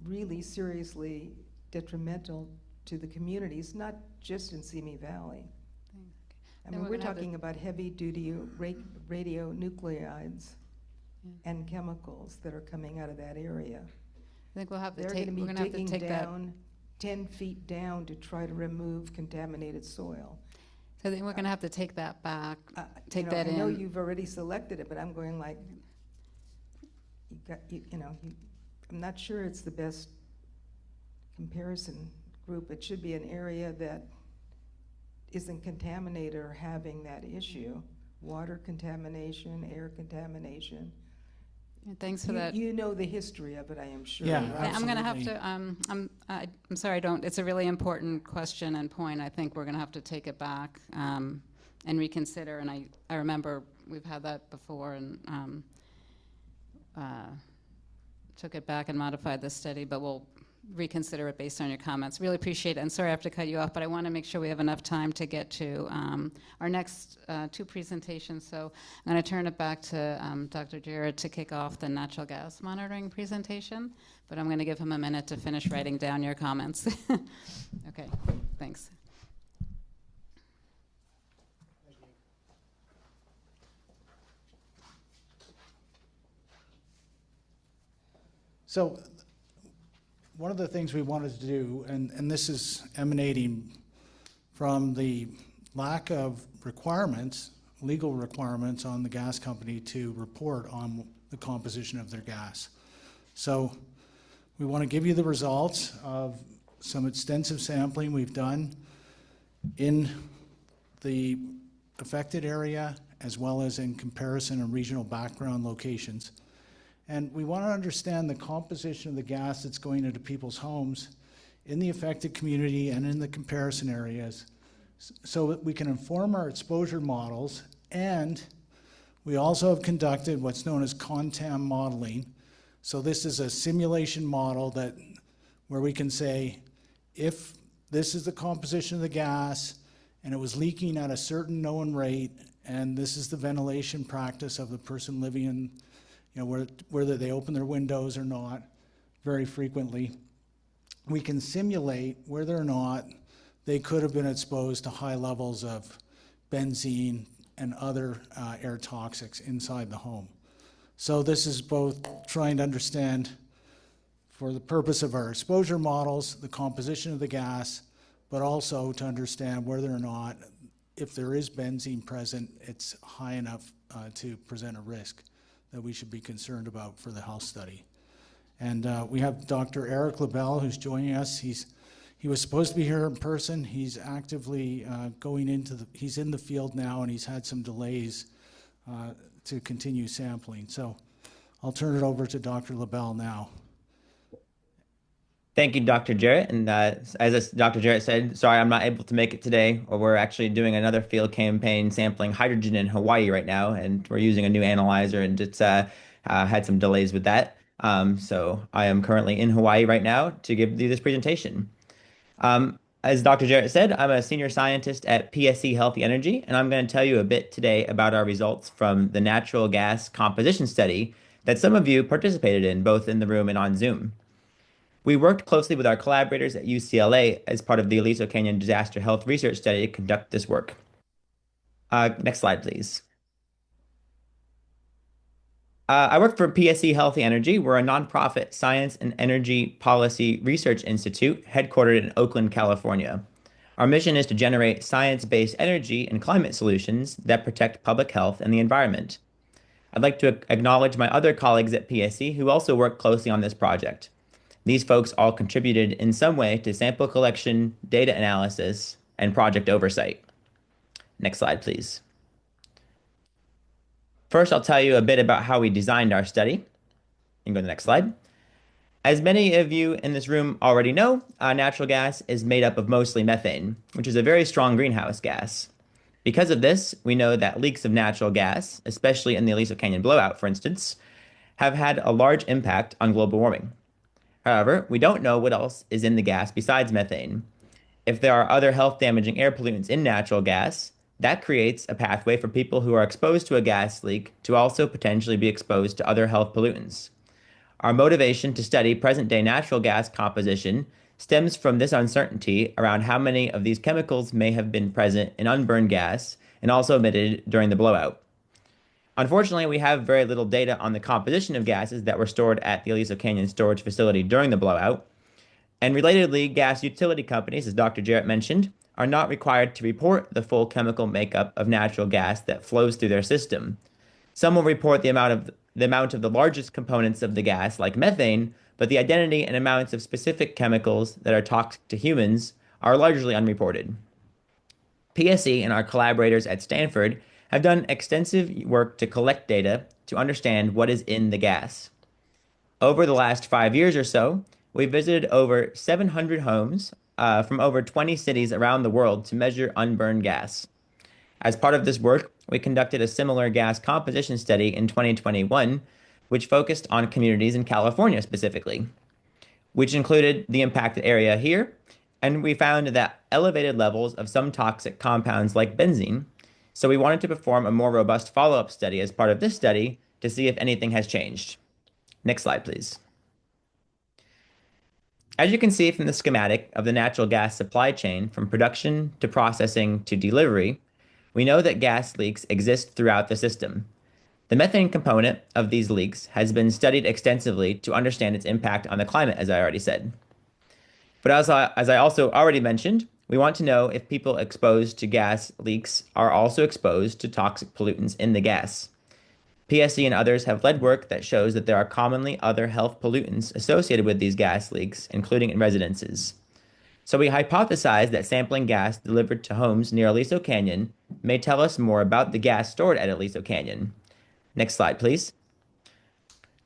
really seriously detrimental to the communities, not just in Simi Valley. I Then mean, we're we're gonna have talking about heavy-duty radionuclides and chemicals that are coming out of that area. I think we'll have to They're take. going to We're be going to have to digging take that. down 10 feet down to try to remove contaminated soil. So I think we're going to have to take that back. You Take know, that I know in. you've already selected it, but I'm going like, I'm not sure it's the best comparison group. It should be an area that isn't contaminated or having that issue. Water contamination, air contamination. Thanks for that. You know the history of it, I am sure. Yeah, right? I'm going to have absolutely. to, I'm sorry, I don't, it's a really important question and point. I think we're going to have to take it back and reconsider. And I remember we've had that before and took it back and modified the study, but we'll reconsider it based on your comments. Really appreciate it. And sorry I have to cut you off, but I want to make sure we have enough time to get to our next two presentations. So I'm going to turn it back to Dr. Jarrett to kick off the natural gas monitoring presentation, but I'm going to give him a minute to finish writing down your comments. Okay, thanks. So one of the things we wanted to do, and this is emanating from the lack of requirements, legal requirements on the gas company to report on the composition of their gas. So we want to give you the results of some extensive sampling we've done in the affected area as well as in comparison and regional background locations. And we want to understand the composition of the gas that's going into people's homes in the affected community and in the comparison areas so that we can inform our exposure models. And we also have conducted what's known as contam modeling. So this is a simulation model where we can say, if this is the composition of the gas and it was leaking at a certain known rate, and this is the ventilation practice of the person living in, whether they open their windows or not very frequently, we can simulate whether or not they could have been exposed to high levels of benzene and other air toxics inside the home. So this is both trying to understand, for the purpose of our exposure models, the composition of the gas, but also to understand whether or not, if there is benzene present, it's high enough to present a risk that we should be concerned about for the health study. And we have Dr. Eric LaBelle who's joining us. He was supposed to be here in person. He's actively he's in the field now, and he's had some delays to continue sampling. So I'll turn it over to Dr. LaBelle now. Thank you, Dr. Jarrett. And as Dr. Jarrett said, sorry I'm not able to make it today, or we're actually doing another field campaign sampling hydrogen in Hawaii right now, and we're using a new analyzer, and it's had some delays with that. So I am currently in Hawaii right now to give you this presentation. As Dr. Jarrett said, I'm a senior scientist at PSC Healthy Energy, and I'm going to tell you a bit today about our results from the natural gas composition study that some of you participated in, both in the room and on Zoom. We worked closely with our collaborators at UCLA as part of the Aliso Canyon Disaster Health Research Study to conduct this work. Next slide, please. I work for PSC Healthy Energy. We're a nonprofit science and energy policy research institute headquartered in Oakland, California. Our mission is to generate science-based energy and climate solutions that protect public health and the environment. I'd like to acknowledge my other colleagues at PSC who also work closely on this project. These folks all contributed in some way to sample collection, data analysis, and project oversight. Next slide, please. First, I'll tell you a bit about how we designed our study. You can go to the next slide. As many of you in this room already know, natural gas is made up of mostly methane, which is a very strong greenhouse gas. Because of this, we know that leaks of natural gas, especially in the Aliso Canyon blowout, for instance, have had a large impact on global warming. However, we don't know what else is in the gas besides methane. If there are other health-damaging air pollutants in natural gas, that creates a pathway for people who are exposed to a gas leak to also potentially be exposed to other health pollutants. Our motivation to study present-day natural gas composition stems from this uncertainty around how many of these chemicals may have been present in unburned gas and also emitted during the blowout. Unfortunately, we have very little data on the composition of gases that were stored at the Aliso Canyon storage facility during the blowout. And relatedly, gas utility companies, as Dr. Jarrett mentioned, are not required to report the full chemical makeup of natural gas that flows through their system. Some will report the amount of the largest components of the gas, like methane, but the identity and amounts of specific chemicals that are toxic to humans are largely unreported. PSC and our collaborators at Stanford have done extensive work to collect data to understand what is in the gas. Over the last 5 years or so, we visited over 700 homes from over 20 cities around the world to measure unburned gas. As part of this work, we conducted a similar gas composition study in 2021, which focused on communities in California specifically, which included the impacted area here, and we found that elevated levels of some toxic compounds like benzene. So we wanted to perform a more robust follow-up study as part of this study to see if anything has changed. Next slide, please. As you can see from the schematic of the natural gas supply chain from production to processing to delivery, we know that gas leaks exist throughout the system. The methane component of these leaks has been studied extensively to understand its impact on the climate, as I already said. But as I also already mentioned, we want to know if people exposed to gas leaks are also exposed to toxic pollutants in the gas. PSC and others have led work that shows that there are commonly other health pollutants associated with these gas leaks, including in residences. So we hypothesized that sampling gas delivered to homes near Aliso Canyon may tell us more about the gas stored at Aliso Canyon. Next slide, please.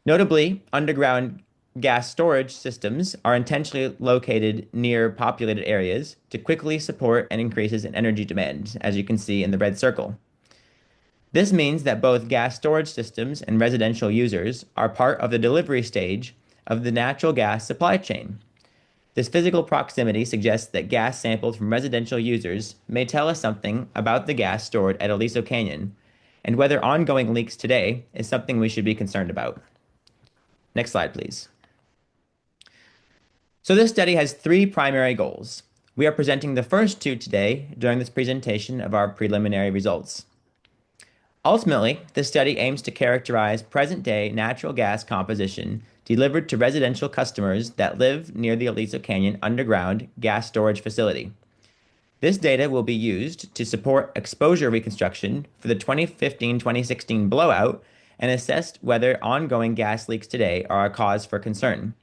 Notably, underground gas storage systems are intentionally located near populated areas to quickly support and increases in energy demand, as you can see in the red circle. This means that both gas storage systems and residential users are part of the delivery stage of the natural gas supply chain. This physical proximity suggests that gas sampled from residential users may tell us something about the gas stored at Aliso Canyon, and whether ongoing leaks today is something we should be concerned about. Next slide, please. So this study has 3 primary goals. We are presenting the first 2 today during this presentation of our preliminary results. Ultimately, this study aims to characterize present-day natural gas composition delivered to residential customers that live near the Aliso Canyon underground gas storage facility. This data will be used to support exposure reconstruction for the 2015-2016 blowout and assess whether ongoing gas leaks today are a cause for concern.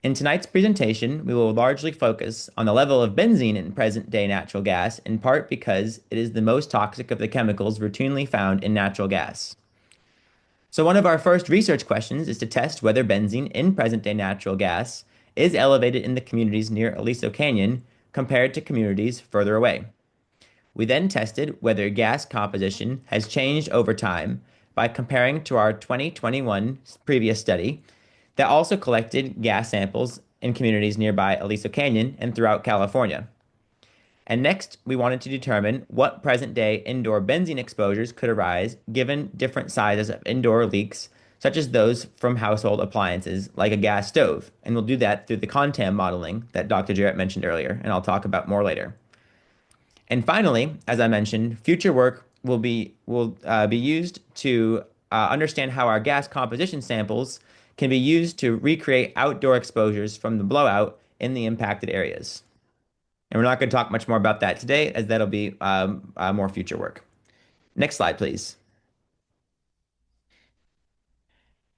In tonight's presentation, we will largely focus on the level of benzene in present-day natural gas, in part because it is the most toxic of the chemicals routinely found in natural gas. So one of our first research questions is to test whether benzene in present-day natural gas is elevated in the communities near Aliso Canyon compared to communities further away. We then tested whether gas composition has changed over time by comparing to our 2021 previous study that also collected gas samples in communities nearby Aliso Canyon and throughout California. And next, we wanted to determine what present-day indoor benzene exposures could arise given different sizes of indoor leaks, such as those from household appliances like a gas stove. And we'll do that through the CONTAM modeling that Dr. Jarrett mentioned earlier, and I'll talk about more later. And finally, as I mentioned, future work will be used to understand how our gas composition samples can be used to recreate outdoor exposures from the blowout in the impacted areas. And we're not going to talk much more about that today, as that'll be more future work. Next slide, please.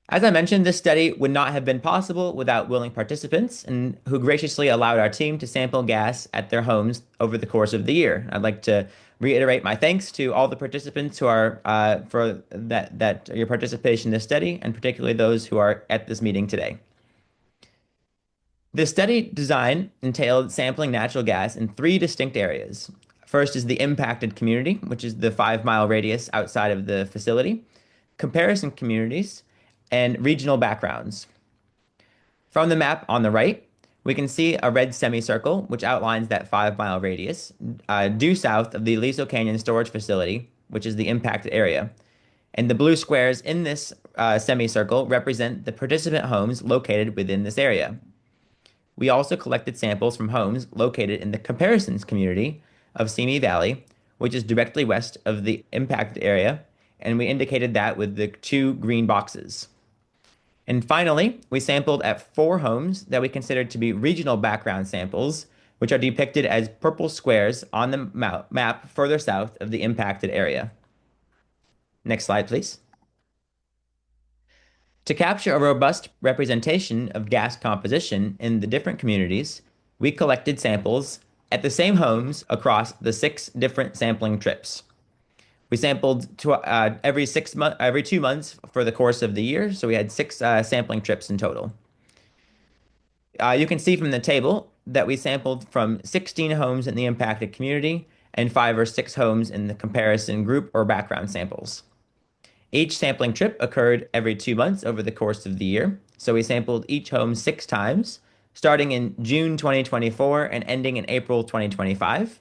As I mentioned, this study would not have been possible without willing participants and who graciously allowed our team to sample gas at their homes over the course of the year. I'd like to reiterate my thanks to all the participants who are for your participation in this study, and particularly those who are at this meeting today. The study design entailed sampling natural gas in 3 distinct areas. First is the impacted community, which is the 5-mile radius outside of the facility, comparison communities, and regional backgrounds. From the map on the right, we can see a red semicircle, which outlines that 5-mile radius, due south of the Aliso Canyon storage facility, which is the impacted area. And the blue squares in this semicircle represent the participant homes located within this area. We also collected samples from homes located in the comparisons community of Simi Valley, which is directly west of the impacted area, and we indicated that with the 2 green boxes. And finally, we sampled at 4 homes that we considered to be regional background samples, which are depicted as purple squares on the map further south of the impacted area. Next slide, please. To capture a robust representation of gas composition in the different communities, we collected samples at the same homes across the 6 different sampling trips. We sampled every 2 months for the course of the year, so we had 6 sampling trips in total. You can see from the table that we sampled from 16 homes in the impacted community and 5 or 6 homes in the comparison group or background samples. Each sampling trip occurred every 2 months over the course of the year, so we sampled each home 6 times, starting in June 2024 and ending in April 2025.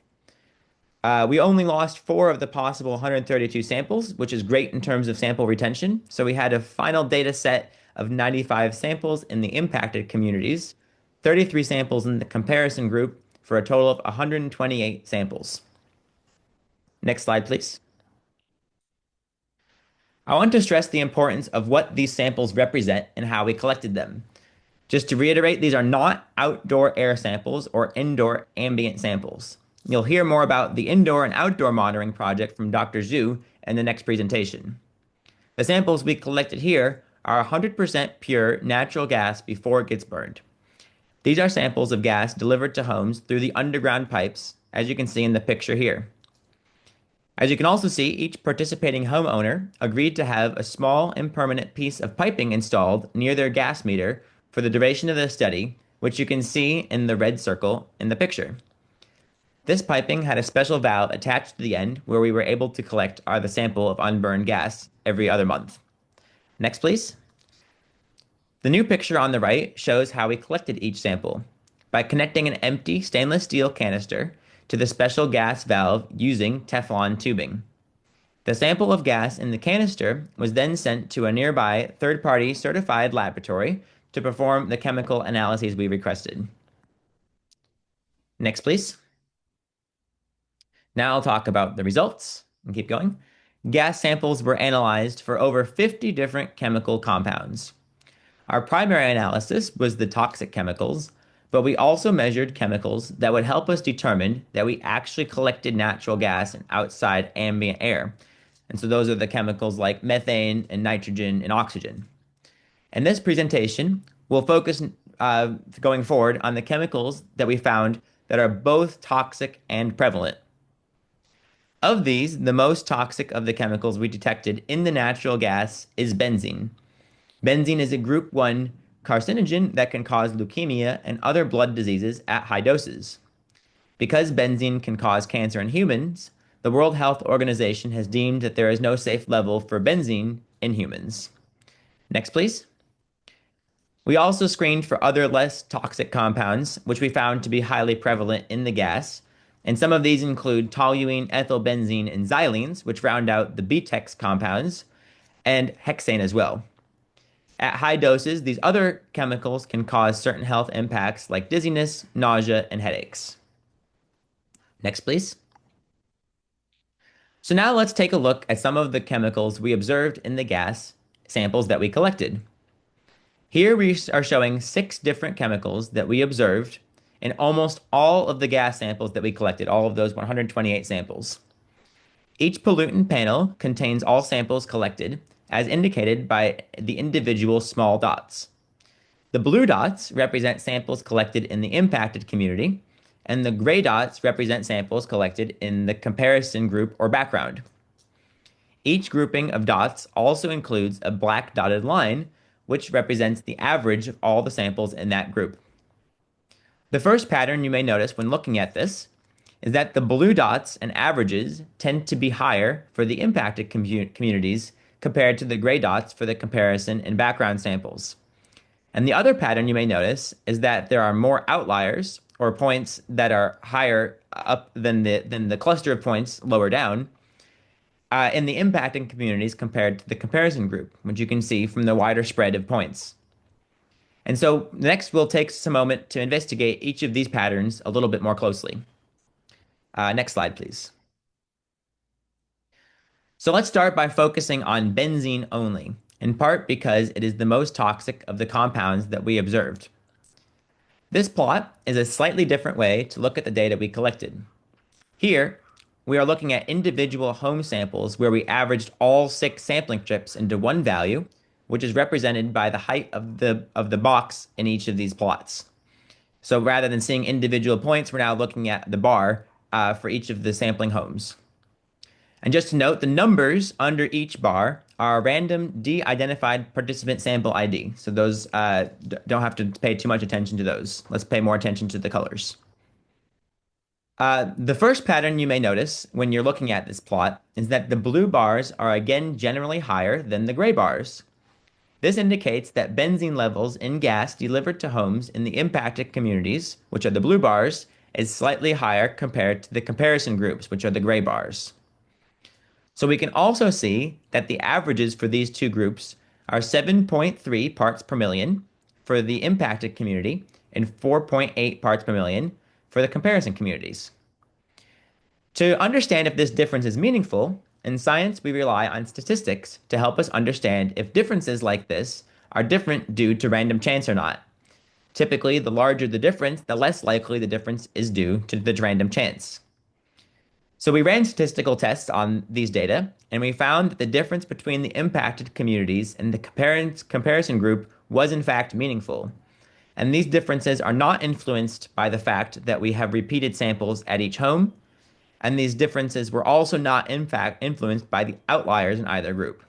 We only lost 4 of the possible 132 samples, which is great in terms of sample retention. So we had a final data set of 95 samples in the impacted communities, 33 samples in the comparison group, for a total of 128 samples. Next slide, please. I want to stress the importance of what these samples represent and how we collected them. Just to reiterate, these are not outdoor air samples or indoor ambient samples. You'll hear more about the indoor and outdoor monitoring project from Dr. Zhu in the next presentation. The samples we collected here are 100% pure natural gas before it gets burned. These are samples of gas delivered to homes through the underground pipes, as you can see in the picture here. As you can also see, each participating homeowner agreed to have a small impermanent piece of piping installed near their gas meter for the duration of the study, which you can see in the red circle in the picture. This piping had a special valve attached to the end where we were able to collect the sample of unburned gas every other month. Next, please. The new picture on the right shows how we collected each sample by connecting an empty stainless steel canister to the special gas valve using Teflon tubing. The sample of gas in the canister was then sent to a nearby third-party certified laboratory to perform the chemical analyses we requested. Next, please. Now I'll talk about the results and keep going. Gas samples were analyzed for over 50 different chemical compounds. Our primary analysis was the toxic chemicals, but we also measured chemicals that would help us determine that we actually collected natural gas in outside ambient air. And so those are the chemicals like methane and nitrogen and oxygen. In this presentation, we'll focus going forward on the chemicals that we found that are both toxic and prevalent. Of these, the most toxic of the chemicals we detected in the natural gas is benzene. Benzene is a group 1 carcinogen that can cause leukemia and other blood diseases at high doses. Because benzene can cause cancer in humans, the World Health Organization has deemed that there is no safe level for benzene in humans. Next, please. We also screened for other less toxic compounds, which we found to be highly prevalent in the gas. And some of these include toluene, ethylbenzene, and xylenes, which round out the BTEX compounds, and hexane as well. At high doses, these other chemicals can cause certain health impacts like dizziness, nausea, and headaches. Next, please. So now let's take a look at some of the chemicals we observed in the gas samples that we collected. Here we are showing 6 different chemicals that we observed in almost all of the gas samples that we collected, all of those 128 samples. Each pollutant panel contains all samples collected, as indicated by the individual small dots. The blue dots represent samples collected in the impacted community, and the gray dots represent samples collected in the comparison group or background. Each grouping of dots also includes a black dotted line, which represents the average of all the samples in that group. The first pattern you may notice when looking at this is that the blue dots and averages tend to be higher for the impacted communities compared to the gray dots for the comparison and background samples. And the other pattern you may notice is that there are more outliers or points that are higher up than the cluster of points lower down in the impacting communities compared to the comparison group, which you can see from the wider spread of points. And so next we'll take a moment to investigate each of these patterns a little bit more closely. Next slide, please. So let's start by focusing on benzene only, in part because it is the most toxic of the compounds that we observed. This plot is a slightly different way to look at the data we collected. Here, we are looking at individual home samples where we averaged all 6 sampling trips into one value, which is represented by the height of the box in each of these plots. So rather than seeing individual points, we're now looking at the bar for each of the sampling homes. And just to note, the numbers under each bar are random de-identified participant sample ID. So those don't have to pay too much attention to those. Let's pay more attention to the colors. The first pattern you may notice when you're looking at this plot is that the blue bars are again generally higher than the gray bars. This indicates that benzene levels in gas delivered to homes in the impacted communities, which are the blue bars, is slightly higher compared to the comparison groups, which are the gray bars. So we can also see that the averages for these two groups are 7.3 parts per million for the impacted community and 4.8 parts per million for the comparison communities. To understand if this difference is meaningful, in science we rely on statistics to help us understand if differences like this are different due to random chance or not. Typically, the larger the difference, the less likely the difference is due to the random chance. So we ran statistical tests on these data, and we found that the difference between the impacted communities and the comparison group was in fact meaningful. And these differences are not influenced by the fact that we have repeated samples at each home, and these differences were also not in fact influenced by the outliers in either group.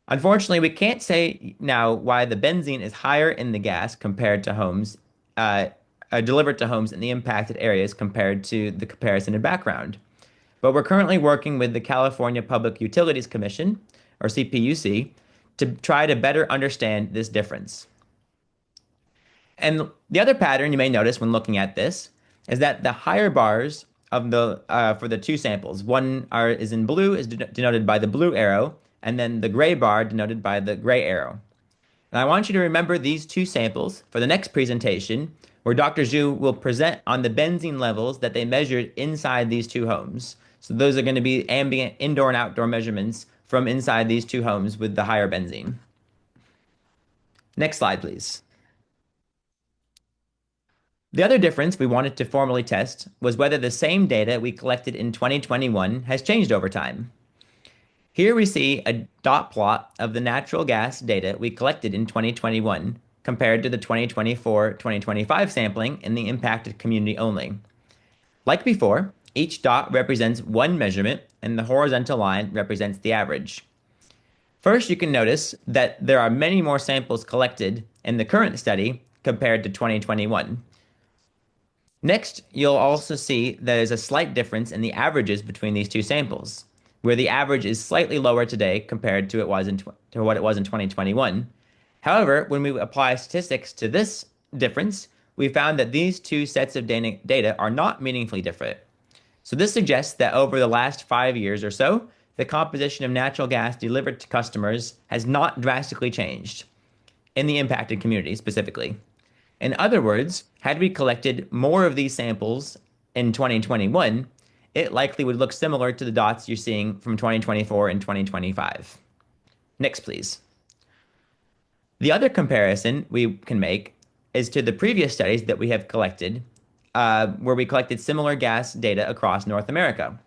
Unfortunately, we can't say now why the benzene is higher in the gas compared to homes, delivered to homes in the impacted areas compared to the comparison in background. But we're currently working with the California Public Utilities Commission, or CPUC, to try to better understand this difference. And the other pattern you may notice when looking at this is that the higher bars of the for the two samples, one is in blue, is denoted by the blue arrow, and then the gray bar denoted by the gray arrow. And I want you to remember these two samples for the next presentation, where Dr. Zhu will present on the benzene levels that they measured inside these two homes. So those are going to be ambient indoor and outdoor measurements from inside these two homes with the higher benzene. Next slide, please. The other difference we wanted to formally test was whether the same data we collected in 2021 has changed over time. Here we see a dot plot of the natural gas data we collected in 2021 compared to the 2024-2025 sampling in the impacted community only. Like before, each dot represents one measurement and the horizontal line represents the average. First, you can notice that there are many more samples collected in the current study compared to 2021. Next, you'll also see there's a slight difference in the averages between these two samples, where the average is slightly lower today compared to what it was in 2021. However, when we apply statistics to this difference, we found that these two sets of data are not meaningfully different. So this suggests that over the last 5 years or so, the composition of natural gas delivered to customers has not drastically changed, in the impacted community specifically. In other words, had we collected more of these samples in 2021, it likely would look similar to the dots you're seeing from 2024 and 2025. Next, please. The other comparison we can make is to the previous studies that we have collected, where we collected similar gas data across North America.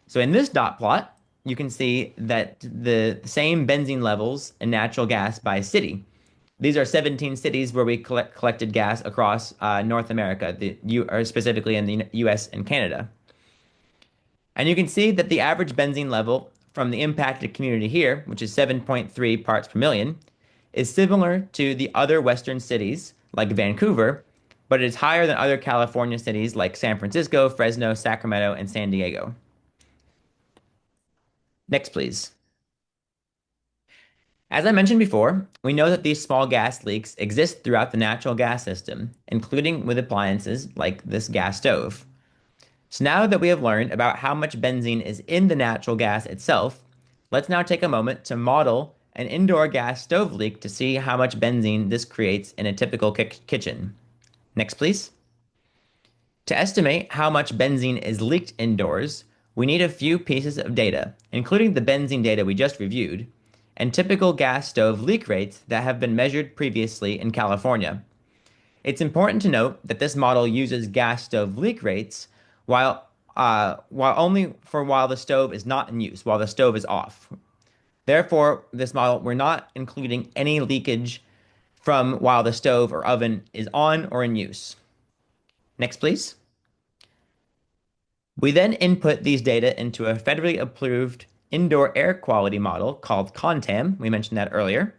So in this dot plot, you can see that the same benzene levels in natural gas by city. These are 17 cities where we collected gas across North America, or specifically in the US and Canada. And you can see that the average benzene level from the impacted community here, which is 7.3 parts per million, is similar to the other Western cities like Vancouver, but it is higher than other California cities like San Francisco, Fresno, Sacramento, and San Diego. Next, please. As I mentioned before, we know that these small gas leaks exist throughout the natural gas system, including with appliances like this gas stove. So now that we have learned about how much benzene is in the natural gas itself, let's now take a moment to model an indoor gas stove leak to see how much benzene this creates in a typical kitchen. Next, please. To estimate how much benzene is leaked indoors, we need a few pieces of data, including the benzene data we just reviewed, and typical gas stove leak rates that have been measured previously in California. It's important to note that this model uses gas stove leak rates while the stove is not in use, while the stove is off. Therefore, this model, we're not including any leakage from while the stove or oven is on or in use. Next, please. We then input these data into a federally approved indoor air quality model called CONTAM. We mentioned that earlier.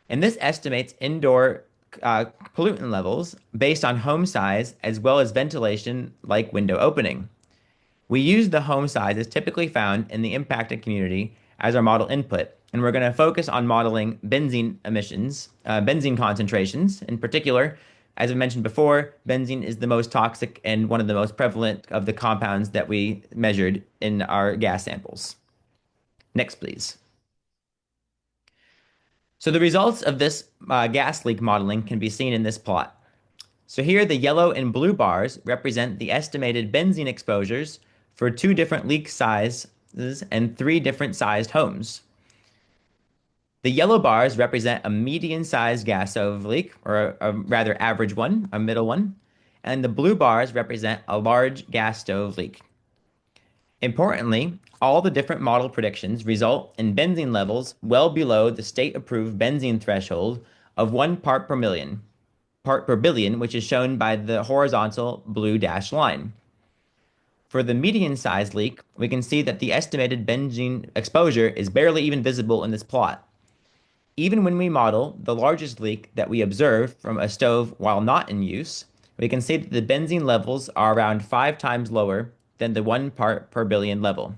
And this estimates indoor pollutant levels based on home size as well as ventilation, like window opening. We use the home sizes typically found in the impacted community as our model input, and we're going to focus on modeling benzene emissions, benzene concentrations. In particular, as I mentioned before, benzene is the most toxic and one of the most prevalent of the compounds that we measured in our gas samples. Next, please. So the results of this gas leak modeling can be seen in this plot. So here the yellow and blue bars represent the estimated benzene exposures for 2 different leak sizes and 3 different sized homes. The yellow bars represent a median-sized gas stove leak, or a rather average one, a middle one, and the blue bars represent a large gas stove leak. Importantly, all the different model predictions result in benzene levels well below the state-approved benzene threshold of 1 part per billion, which is shown by the horizontal blue dashed line. For the median-sized leak, we can see that the estimated benzene exposure is barely even visible in this plot. Even when we model the largest leak that we observe from a stove while not in use, we can see that the benzene levels are around 5 times lower than the 1 part per billion level.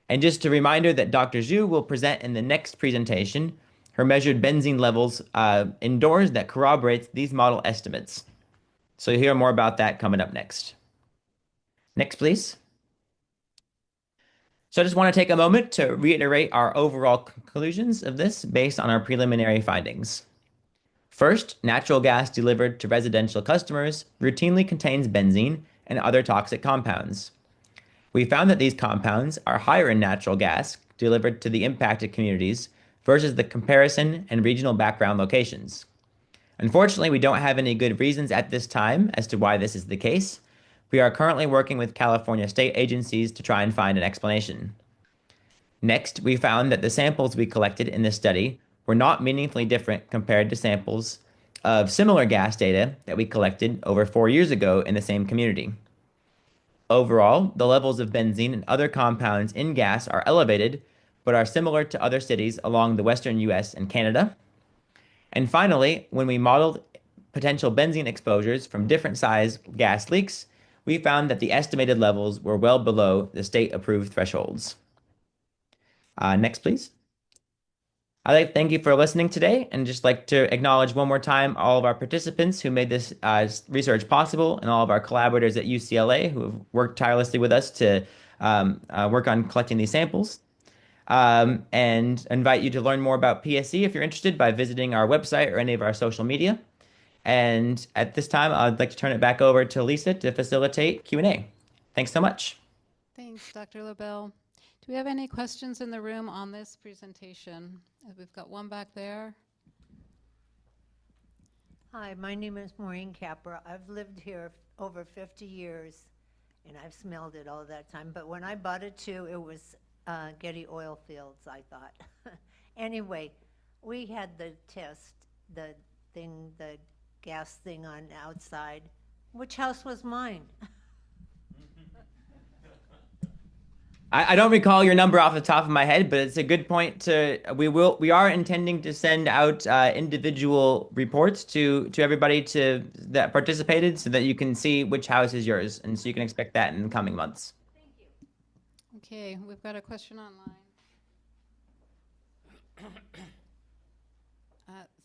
And just a reminder that Dr. Zhu will present in the next presentation her measured benzene levels indoors that corroborates these model estimates. So you'll hear more about that coming up next. Next, please. So I just want to take a moment to reiterate our overall conclusions of this based on our preliminary findings. First, natural gas delivered to residential customers routinely contains benzene and other toxic compounds. We found that these compounds are higher in natural gas delivered to the impacted communities versus the comparison and regional background locations. Unfortunately, we don't have any good reasons at this time as to why this is the case. We are currently working with California state agencies to try and find an explanation. Next, we found that the samples we collected in this study were not meaningfully different compared to samples of similar gas data that we collected over 4 years ago in the same community. Overall, the levels of benzene and other compounds in gas are elevated, but are similar to other cities along the western US and Canada. And finally, when we modeled potential benzene exposures from different size gas leaks, we found that the estimated levels were well below the state-approved thresholds. Next, please. I'd like to thank you for listening today and just like to acknowledge one more time all of our participants who made this research possible and all of our collaborators at UCLA who have worked tirelessly with us to work on collecting these samples. And invite you to learn more about PSC if you're interested by visiting our website or any of our social media. And at this time, I'd like to turn it back over to Lisa to facilitate Q&A. Thanks so much. Thanks, Dr. LaBelle. Do we have any questions in the room on this presentation? We've got one back there. Hi, my name is Maureen Capra. I've lived here over 50 years, and I've smelled it all that time. But when I bought it too, it was Getty oil fields, I thought. Anyway, we had the test, the gas thing on outside. Which house was mine? I don't recall your number off the top of my head, but it's a good point to, we are intending to send out individual reports to everybody that participated so that you can see which house is yours. And so you can expect that in the coming months. Okay, we've got a question online.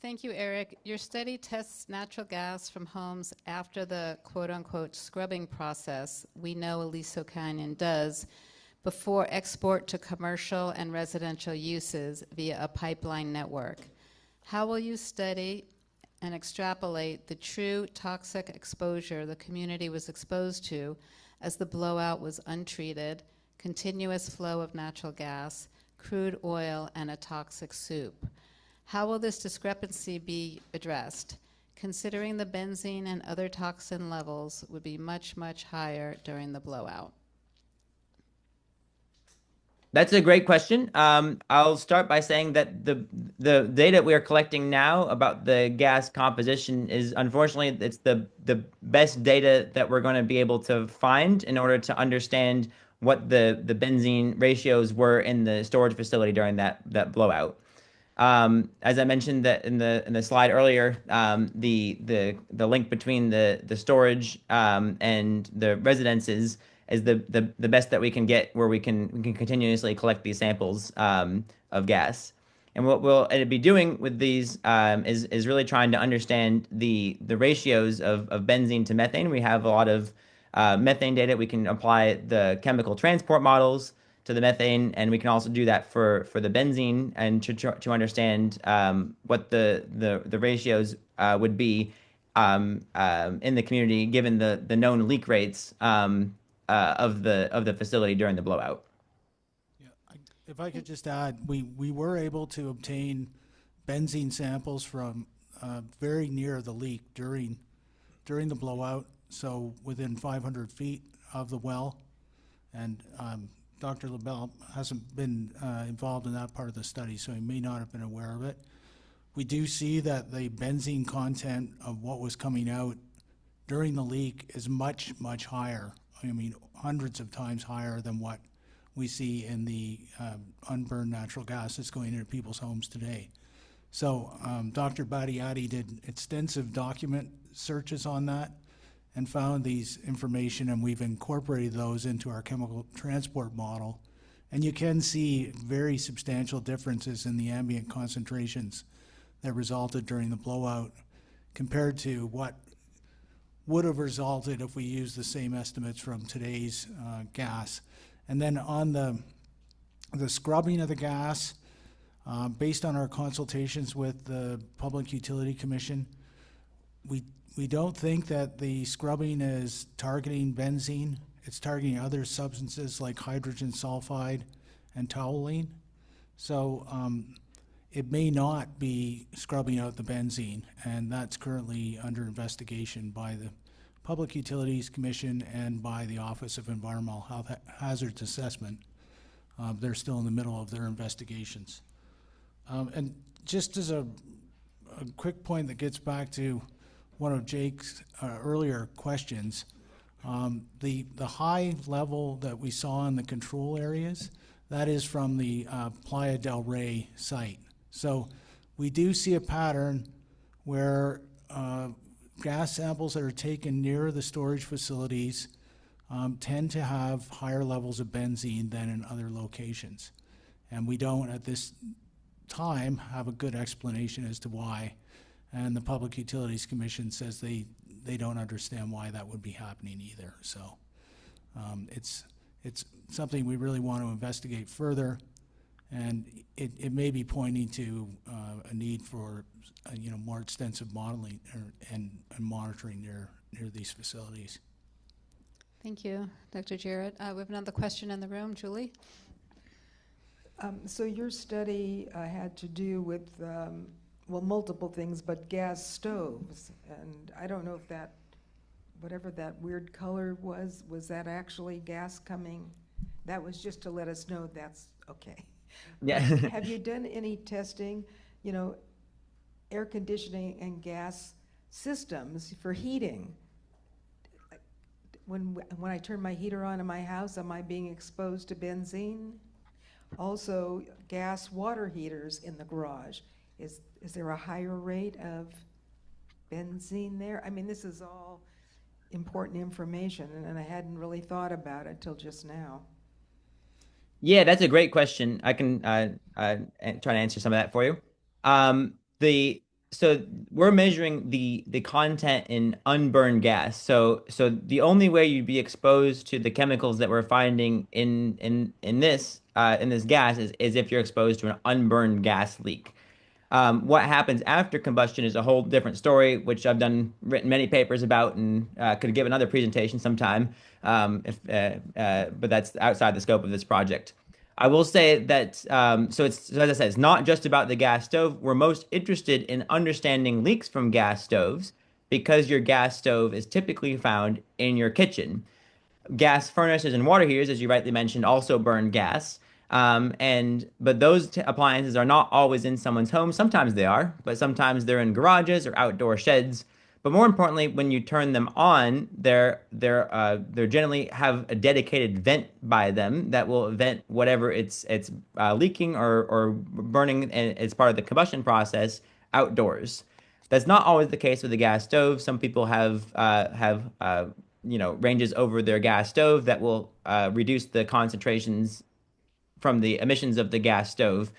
Thank you, Eric. Your study tests natural gas from homes after the quote-unquote scrubbing process we know Aliso Canyon does before export to commercial and residential uses via a pipeline network. How will you study and extrapolate the true toxic exposure the community was exposed to as the blowout was untreated, continuous flow of natural gas, crude oil, and a toxic soup? How will this discrepancy be addressed, considering the benzene and other toxin levels would be much, much higher during the blowout? That's a great question. I'll start by saying that the data we are collecting now about the gas composition is unfortunately it's the best data that we're going to be able to find in order to understand what the benzene ratios were in the storage facility during that blowout. As I mentioned that in the slide earlier, the link between the storage and the residences is the best that we can get, where we can continuously collect these samples of gas. And what we'll be doing with these is really trying to understand the ratios of benzene to methane. We have a lot of methane data. We can apply the chemical transport models to the methane, and we can also do that for the benzene, and to understand what the ratios would be in the community given the known leak rates of the facility during the blowout. If I could just add, we were able to obtain benzene samples from very near the leak during the blowout, so within 500 feet of the well, and Dr. LaBelle hasn't been involved in that part of the study, so he may not have been aware of it. We do see that the benzene content of what was coming out during the leak is much, much higher. I mean, hundreds of times higher than what we see in the unburned natural gas that's going into people's homes today. So Dr. Battiati did extensive document searches on that and found these information, and we've incorporated those into our chemical transport model. And you can see very substantial differences in the ambient concentrations that resulted during the blowout compared to what would have resulted if we used the same estimates from today's gas. And then on the scrubbing of the gas, based on our consultations with the Public Utility Commission, we don't think that the scrubbing is targeting benzene. It's targeting other substances like hydrogen sulfide and toluene. So it may not be scrubbing out the benzene, and that's currently under investigation by the Public Utilities Commission and by the Office of Environmental Health Hazards Assessment. They're still in the middle of their investigations. And just as a quick point that gets back to one of Jake's earlier questions, the high level that we saw in the control areas, that is from the Playa del Rey site. So we do see a pattern where gas samples that are taken near the storage facilities tend to have higher levels of benzene than in other locations. And we don't, at this time, have a good explanation as to why. And the Public Utilities Commission says they don't understand why that would be happening either. So it's something we really want to investigate further, and it may be pointing to a need for more extensive modeling and monitoring near these facilities. Thank you, Dr. Jarrett. We have another question in the room. Julie? So your study had to do with multiple things, but gas stoves. And I don't know if that, whatever that weird color was that actually gas coming? That was just to let us know that's okay. Yeah. Have you done any testing, air conditioning and gas systems for heating? When I turn my heater on in my house, am I being exposed to benzene? Also, gas water heaters in the garage. Is there a higher rate of benzene there? I mean, this is all important information, and I hadn't really thought about it till just now. Yeah, that's a great question. I can try to answer some of that for you. So we're measuring the content in unburned gas. So the only way you'd be exposed to the chemicals that we're finding in this gas is if you're exposed to an unburned gas leak. What happens after combustion is a whole different story, which I've written many papers about, and could give another presentation sometime, but that's outside the scope of this project. I will say that, so as I said, it's not just about the gas stove. We're most interested in understanding leaks from gas stoves because your gas stove is typically found in your kitchen. Gas furnaces and water heaters, as you rightly mentioned, also burn gas. But those appliances are not always in someone's home. Sometimes they are, but sometimes they're in garages or outdoor sheds. But more importantly, when you turn them on, they're generally have a dedicated vent by them that will vent whatever it's leaking or burning as part of the combustion process outdoors. That's not always the case with a gas stove. Some people have ranges over their gas stove that will reduce the concentrations from the emissions of the gas stove.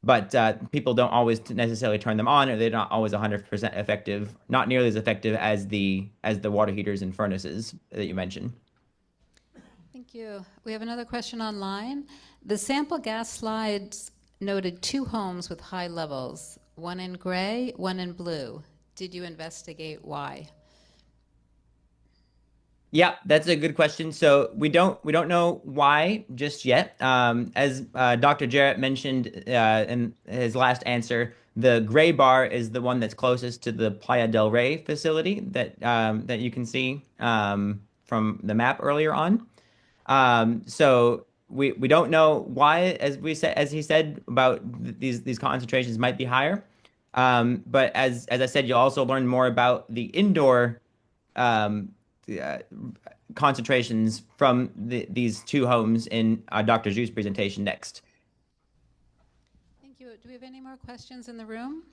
But people don't always necessarily turn them on, or they're not always 100% effective, not nearly as effective as the water heaters and furnaces that you mentioned. Thank you. We have another question online. The sample gas slides noted 2 homes with high levels, one in gray, one in blue. Did you investigate why? Yeah, that's a good question. So we don't know why just yet. As Dr. Jarrett mentioned in his last answer, the gray bar is the one that's closest to the Playa del Rey facility that you can see from the map earlier on. So we don't know why, as he said about these concentrations might be higher. But as I said, you'll also learn more about the indoor concentrations from these 2 homes in Dr. Zhu's presentation next. Thank you. Do we have any more questions in the room?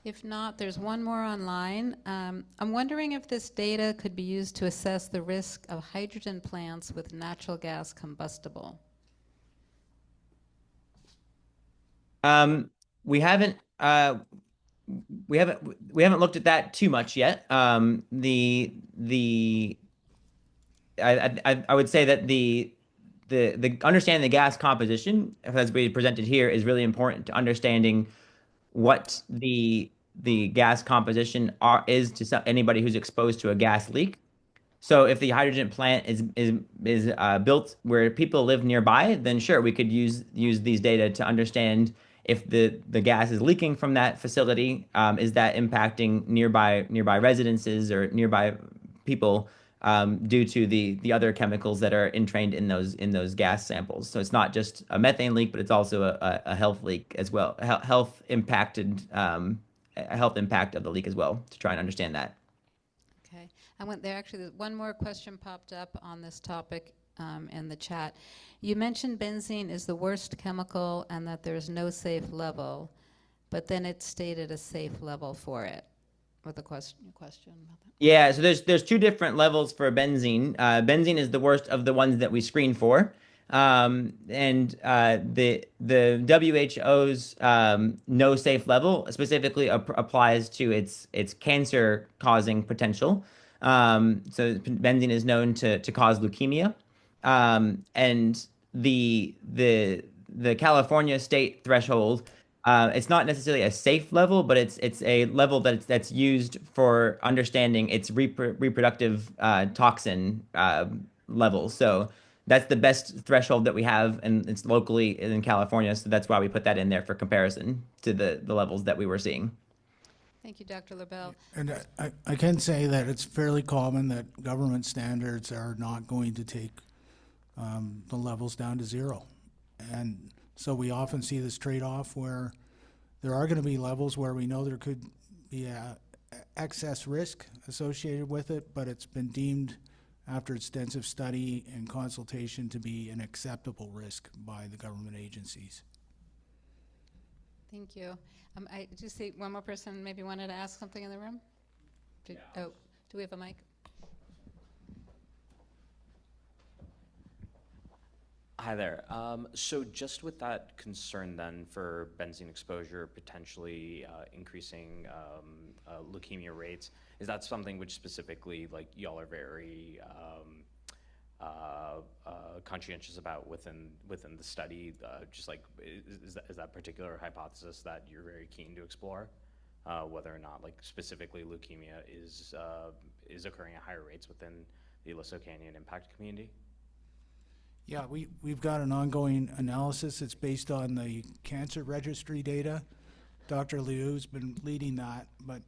If not, there's one more online. I'm wondering if this data could be used to assess the risk of hydrogen plants with natural gas combustible. We haven't looked at that too much yet. I would say that the understanding the gas composition, as we presented here, is really important to understanding what the gas composition is to anybody who's exposed to a gas leak. So if the hydrogen plant is built where people live nearby, then sure, we could use these data to understand if the gas is leaking from that facility. Is that impacting nearby residences or nearby people due to the other chemicals that are entrained in those gas samples? So it's not just a methane leak, but it's also a health leak as well, a health impact of the leak as well, to try and understand that. Okay. Actually, one more question popped up on this topic in the chat. You mentioned benzene is the worst chemical and that there's no safe level, but then it stated a safe level for it. With a question about that? Yeah, so there's 2 different levels for benzene. Benzene is the worst of the ones that we screen for. And the WHO's no safe level specifically applies to its cancer causing potential. So benzene is known to cause leukemia. And the California state threshold, it's not necessarily a safe level, but it's a level that's used for understanding its reproductive toxin level. So that's the best threshold that we have, and it's locally in California. So that's why we put that in there for comparison to the levels that we were seeing. Thank you, Dr. LaBelle. And I can say that it's fairly common that government standards are not going to take the levels down to 0. And so we often see this trade-off where there are going to be levels where we know there could be excess risk associated with it, but it's been deemed after extensive study and consultation to be an acceptable risk by the government agencies. Thank you. I just see one more person maybe wanted to ask something in the room. Do we have a mic? Hi there. So just with that concern then for benzene exposure potentially increasing leukemia rates, is that something which specifically like y'all are very conscientious about within the study? Just like is that particular hypothesis that you're very keen to explore, whether or not like specifically leukemia is occurring at higher rates within the Aliso Canyon impact community? Yeah, we've got an ongoing analysis. It's based on the cancer registry data. Dr. Liu's been leading that, but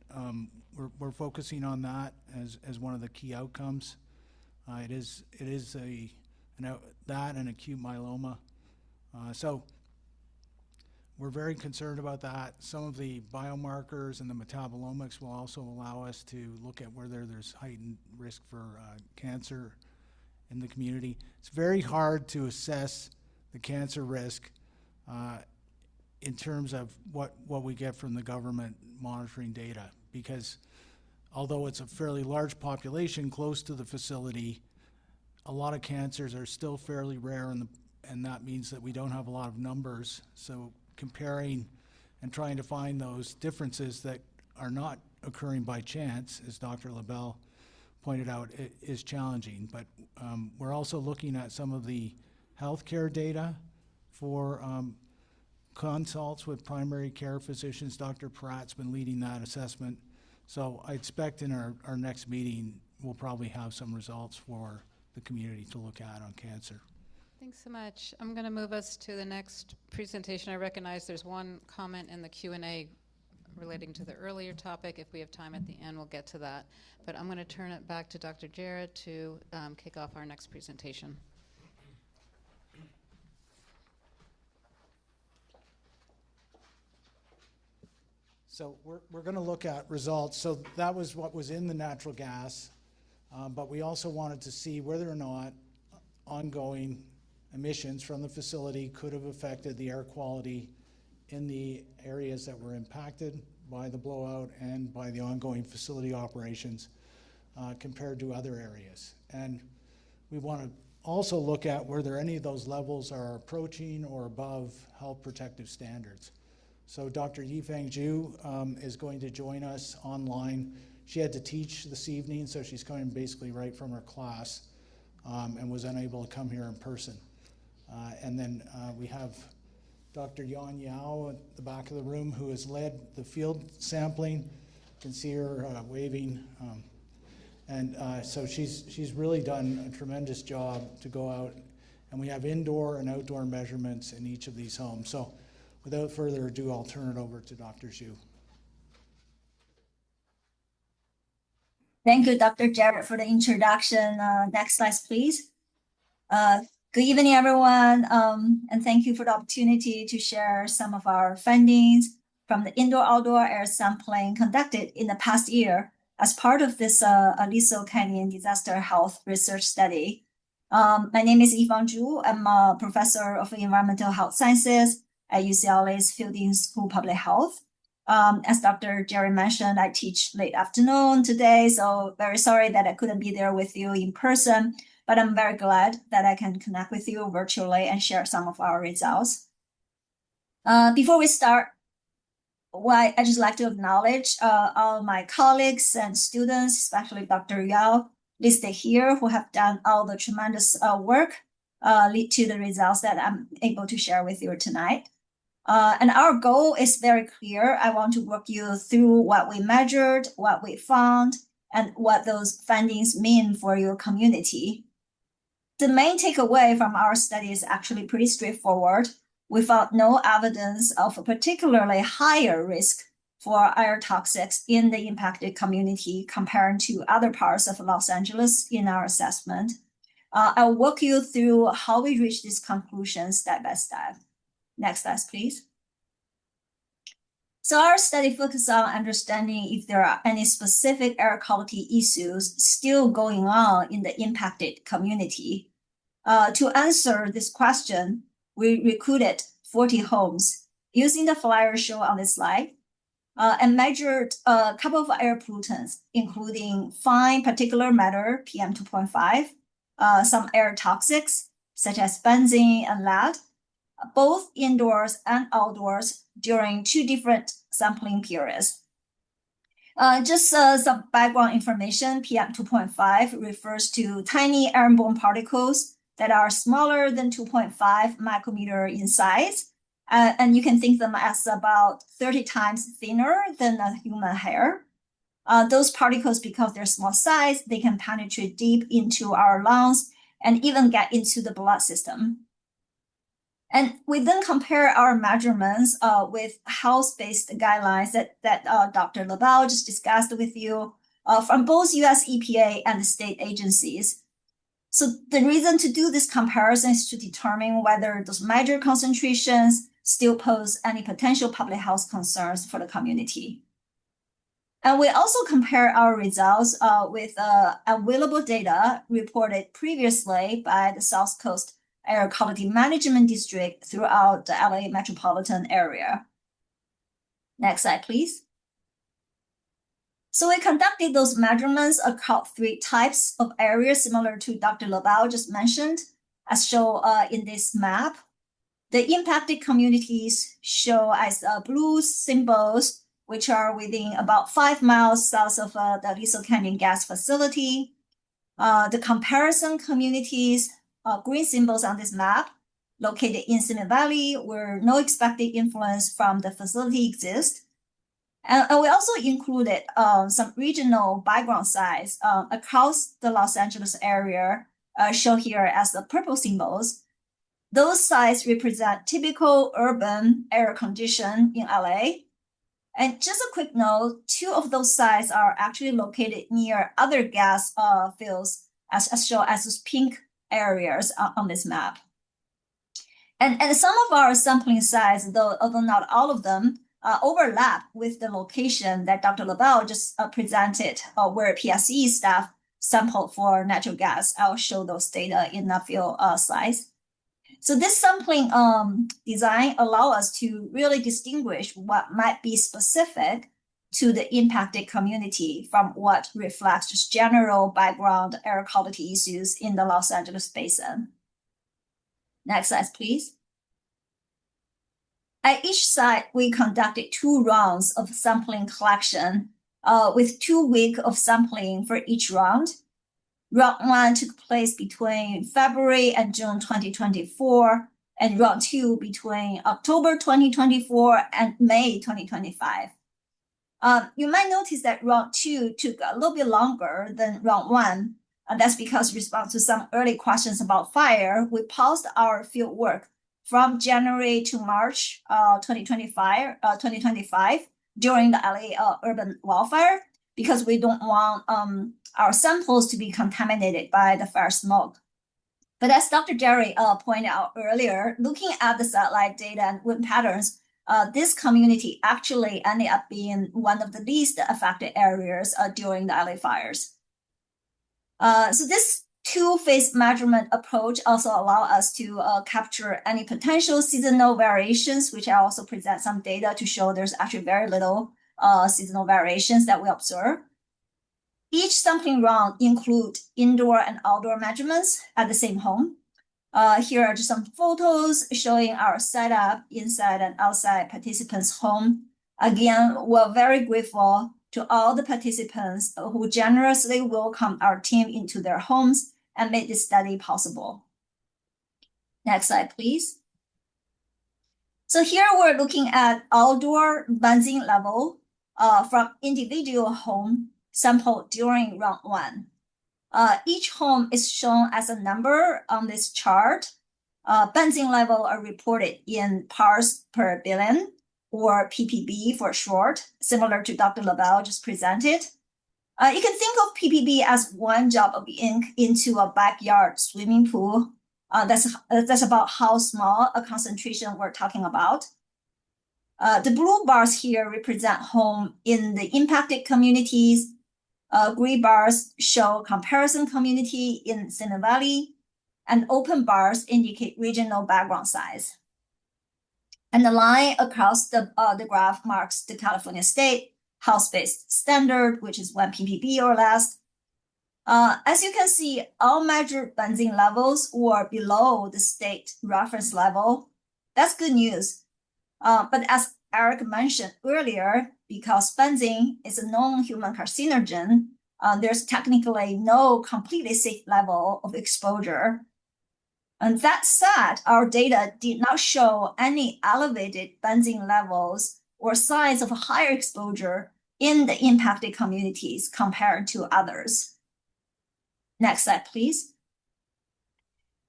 we're focusing on that as one of the key outcomes. It is that and acute myeloma So we're very concerned about that. Some of the biomarkers and the metabolomics will also allow us to look at whether there's heightened risk for cancer in the community. It's very hard to assess the cancer risk in terms of what we get from the government monitoring data, because although it's a fairly large population close to the facility, a lot of cancers are still fairly rare, and that means that we don't have a lot of numbers. So comparing and trying to find those differences that are not occurring by chance, as Dr. LaBelle pointed out, it is challenging. But we're also looking at some of the healthcare data for consults with primary care physicians. Dr. Pratt's been leading that assessment. So I expect in our next meeting, we'll probably have some results for the community to look at on cancer. Thanks so much. I'm going to move us to the next presentation. I recognize there's one comment in the Q&A relating to the earlier topic. If we have time at the end, we'll get to that. But I'm going to turn it back to Dr. Jarrett to kick off our next presentation. So we're going to look at results. So that was what was in the natural gas, but we also wanted to see whether or not ongoing emissions from the facility could have affected the air quality in the areas that were impacted by the blowout and by the ongoing facility operations compared to other areas. And we want to also look at whether any of those levels are approaching or above health protective standards. So Dr. Yifeng Zhu is going to join us online. She had to teach this evening, so she's coming basically right from her class and was unable to come here in person. And then we have Dr. Yan Yao at the back of the room, who has led the field sampling. You can see her waving. So she's really done a tremendous job to go out. And we have indoor and outdoor measurements in each of these homes. So without further ado, I'll turn it over to Dr. Zhu. Thank you, Dr. Jarrett, for the introduction. Next slide, please. Good evening, everyone, and thank you for the opportunity to share some of our findings from the indoor-outdoor air sampling conducted in the past year as part of this Aliso Canyon disaster health research study. My name is Yifeng Zhu. I'm a professor of environmental health sciences at UCLA's Fielding School of Public Health. As Dr. Jerry mentioned, I teach late afternoon today, so very sorry that I couldn't be there with you in person, but I'm very glad that I can connect with you virtually and share some of our results. Before we start, I just like to acknowledge all my colleagues and students, especially Dr. Yao, listed here, who have done all the tremendous work lead to the results that I'm able to share with you tonight. And our goal is very clear. I want to walk you through what we measured, what we found, and what those findings mean for your community. The main takeaway from our study is actually pretty straightforward. We found no evidence of a particularly higher risk for air toxics in the impacted community compared to other parts of Los Angeles in our assessment. I'll walk you through how we reached these conclusions step by step. Next slide, please. So our study focused on understanding if there are any specific air quality issues still going on in the impacted community. To answer this question, we recruited 40 homes using the flyer shown on this slide and measured a couple of air pollutants, including fine particulate matter, PM 2.5, some air toxics, such as benzene and lead, both indoors and outdoors during 2 different sampling periods. Just some background information, PM 2.5 refers to tiny airborne particles that are smaller than 2.5 micrometer in size. And you can think them as about 30 times thinner than a human hair. Those particles, because they're small size, they can penetrate deep into our lungs and even get into the blood system. And we then compare our measurements with health-based guidelines that Dr. LaBelle just discussed with you from both US EPA and state agencies. So the reason to do this comparison is to determine whether those measured concentrations still pose any potential public health concerns for the community. And we also compare our results with available data reported previously by the South Coast Air Quality Management District throughout the LA metropolitan area. Next slide, please. So we conducted those measurements across 3 types of areas similar to Dr. LaBelle just mentioned, as shown in this map. The impacted communities show as blue symbols, which are within about 5 miles south of the Aliso Canyon gas facility. The comparison communities, green symbols on this map, located in Simi Valley, where no expected influence from the facility exists. And we also included some regional background size across the Los Angeles area, shown here as the purple symbols. Those sites represent typical urban air condition in LA. And just a quick note, 2 of those sites are actually located near other gas fields, as shown as those pink areas on this map. And some of our sampling sites, although not all of them, overlap with the location that Dr. LaBelle just presented, where PSE staff sampled for natural gas. I'll show those data in a few slides. So this sampling design allows us to really distinguish what might be specific to the impacted community from what reflects just general background air quality issues in the Los Angeles basin. Next slide, please. At each site, we conducted 2 rounds of sampling collection with 2 weeks of sampling for each round. Round 1 took place between February and June 2024, and round 2 between October 2024 and May 2025. You might notice that round 2 took a little bit longer than round 1, and that's because in response to some early questions about fire, we paused our field work from January to March 2025 during the LA urban wildfire, because we don't want our samples to be contaminated by the fire smoke. But as Dr. Jerry pointed out earlier, looking at the satellite data and wind patterns, this community actually ended up being one of the least affected areas during the LA fires. So this 2-phase measurement approach also allows us to capture any potential seasonal variations, which I also present some data to show there's actually very little seasonal variations that we observe. Each sampling round includes indoor and outdoor measurements at the same home. Here are just some photos showing our setup inside and outside participants' home. Again, we're very grateful to all the participants who generously welcomed our team into their homes and made this study possible. Next slide, please. So here we're looking at outdoor benzene level from individual home sampled during round 1. Each home is shown as a number on this chart. Benzene level are reported in parts per billion, or ppb for short, similar to Dr. LaBelle just presented. You can think of ppb as 1 drop of ink into a backyard swimming pool. That's about how small a concentration we're talking about. The blue bars here represent home in the impacted communities. Green bars show comparison community in Simi Valley, and open bars indicate regional background size. And the line across the graph marks the California state house-based standard, which is 1 ppb or less. As you can see, all measured benzene levels were below the state reference level. That's good news. But as Eric mentioned earlier, because benzene is a known human carcinogen, there's technically no completely safe level of exposure. And that said, our data did not show any elevated benzene levels or signs of higher exposure in the impacted communities compared to others. Next slide, please.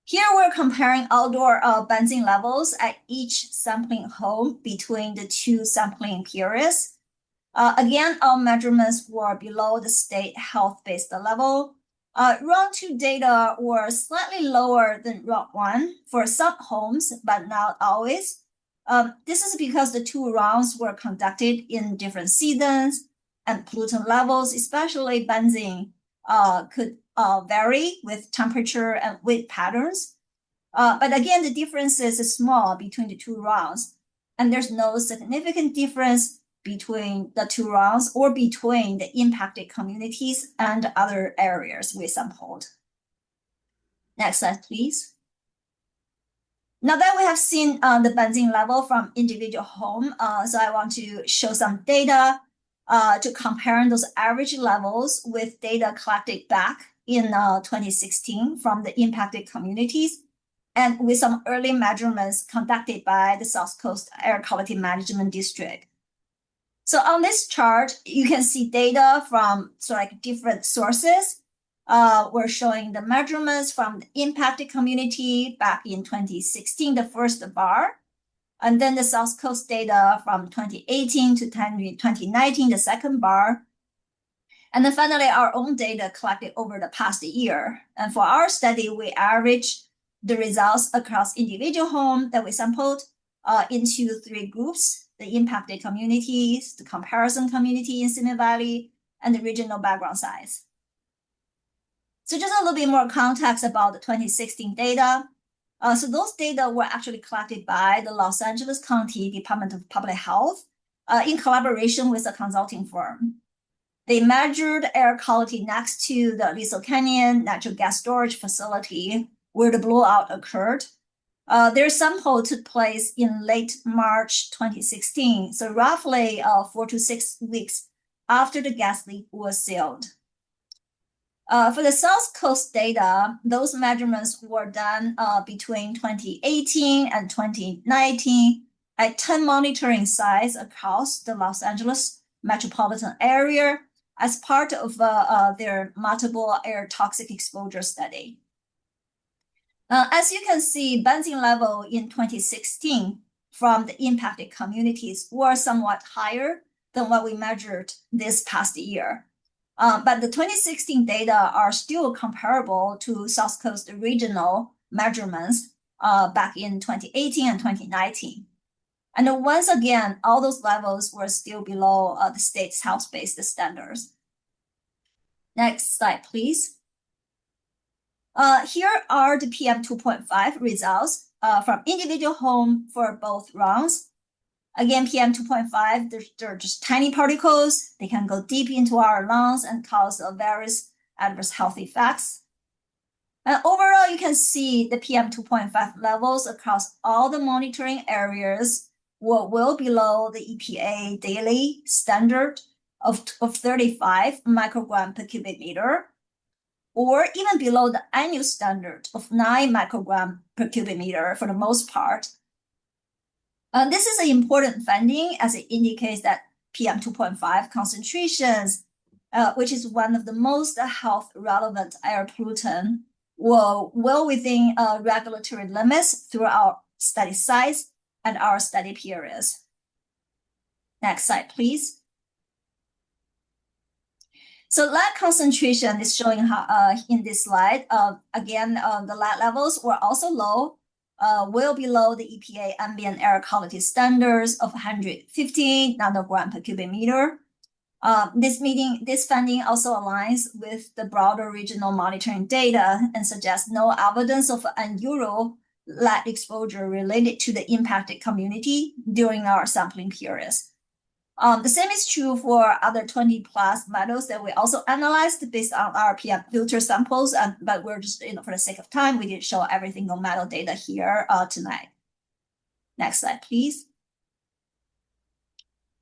Here we're comparing outdoor benzene levels at each sampling home between the 2 sampling periods. Again, our measurements were below the state health-based level. Round 2 data were slightly lower than round 1 for some homes, but not always. This is because the 2 rounds were conducted in different seasons, and pollutant levels, especially benzene, could vary with temperature and weight patterns. But again, the differences is small between the 2 rounds, and there's no significant difference between the 2 rounds or between the impacted communities and other areas we sampled. Next slide, please. Now that we have seen the benzene level from individual home, so I want to show some data to compare those average levels with data collected back in 2016 from the impacted communities, and with some early measurements conducted by the South Coast Air Quality Management District. So on this chart, you can see data from different sources. We're showing the measurements from the impacted community back in 2016, the first bar, and then the South Coast data from 2018 to 2019, the second bar. And then finally, our own data collected over the past year. And for our study, we averaged the results across individual home that we sampled into 3 groups: the impacted communities, the comparison community in Simi Valley, and the regional background size. So just a little bit more context about the 2016 data. So those data were actually collected by the Los Angeles County Department of Public Health in collaboration with a consulting firm. They measured air quality next to the Aliso Canyon natural gas storage facility where the blowout occurred. Their sample took place in late March 2016, so roughly 4 to 6 weeks after the gas leak was sealed. For the South Coast data, those measurements were done between 2018 and 2019 at 10 monitoring sites across the Los Angeles metropolitan area as part of their multiple air toxic exposure study. As you can see, benzene level in 2016 from the impacted communities were somewhat higher than what we measured this past year. But the 2016 data are still comparable to South Coast regional measurements back in 2018 and 2019. And once again, all those levels were still below the state's health-based standards. Next slide, please. Here are the PM 2.5 results from individual home for both rounds. Again, PM 2.5, they're just tiny particles. They can go deep into our lungs and cause various adverse health effects. Overall, you can see the PM 2.5 levels across all the monitoring areas were well below the EPA daily standard of 35 microgram per cubic meter, or even below the annual standard of 9 microgram per cubic meter for the most part. This is an important finding as it indicates that PM 2.5 concentrations, which is one of the most health relevant air pollutant, were well within regulatory limits through our study sites and our study periods. Next slide, please. So lead concentration is showing how, in this slide. Again, the lead levels were also low, well below the EPA ambient air quality standards of 150 nanogram per cubic meter. This finding also aligns with the broader regional monitoring data and suggests no evidence of unusual lead exposure related to the impacted community during our sampling periods. The same is true for other 20 plus metals that we also analyzed based on our PM filter samples, but we're just, for the sake of time, we didn't show every single metal data here tonight. Next slide, please.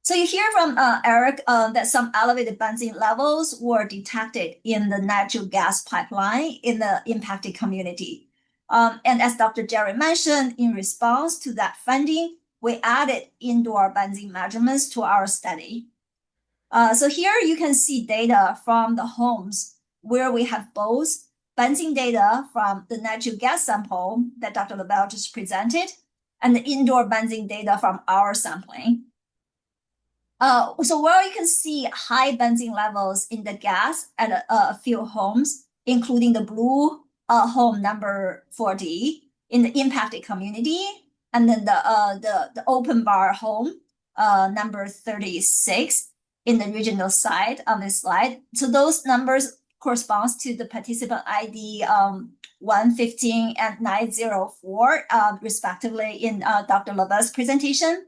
So you hear from Eric that some elevated benzene levels were detected in the natural gas pipeline in the impacted community. And as Dr. Jerry mentioned, in response to that finding, we added indoor benzene measurements to our study. So here you can see data from the homes where we have both benzene data from the natural gas sample that Dr. LaBelle just presented and the indoor benzene data from our sampling. So while you can see high benzene levels in the gas at a few homes, including the blue home number 40 in the impacted community, and then the open bar home number 36 in the regional side on this slide. So those numbers corresponds to the participant ID 115 and 904, respectively, in Dr. Lavet's presentation.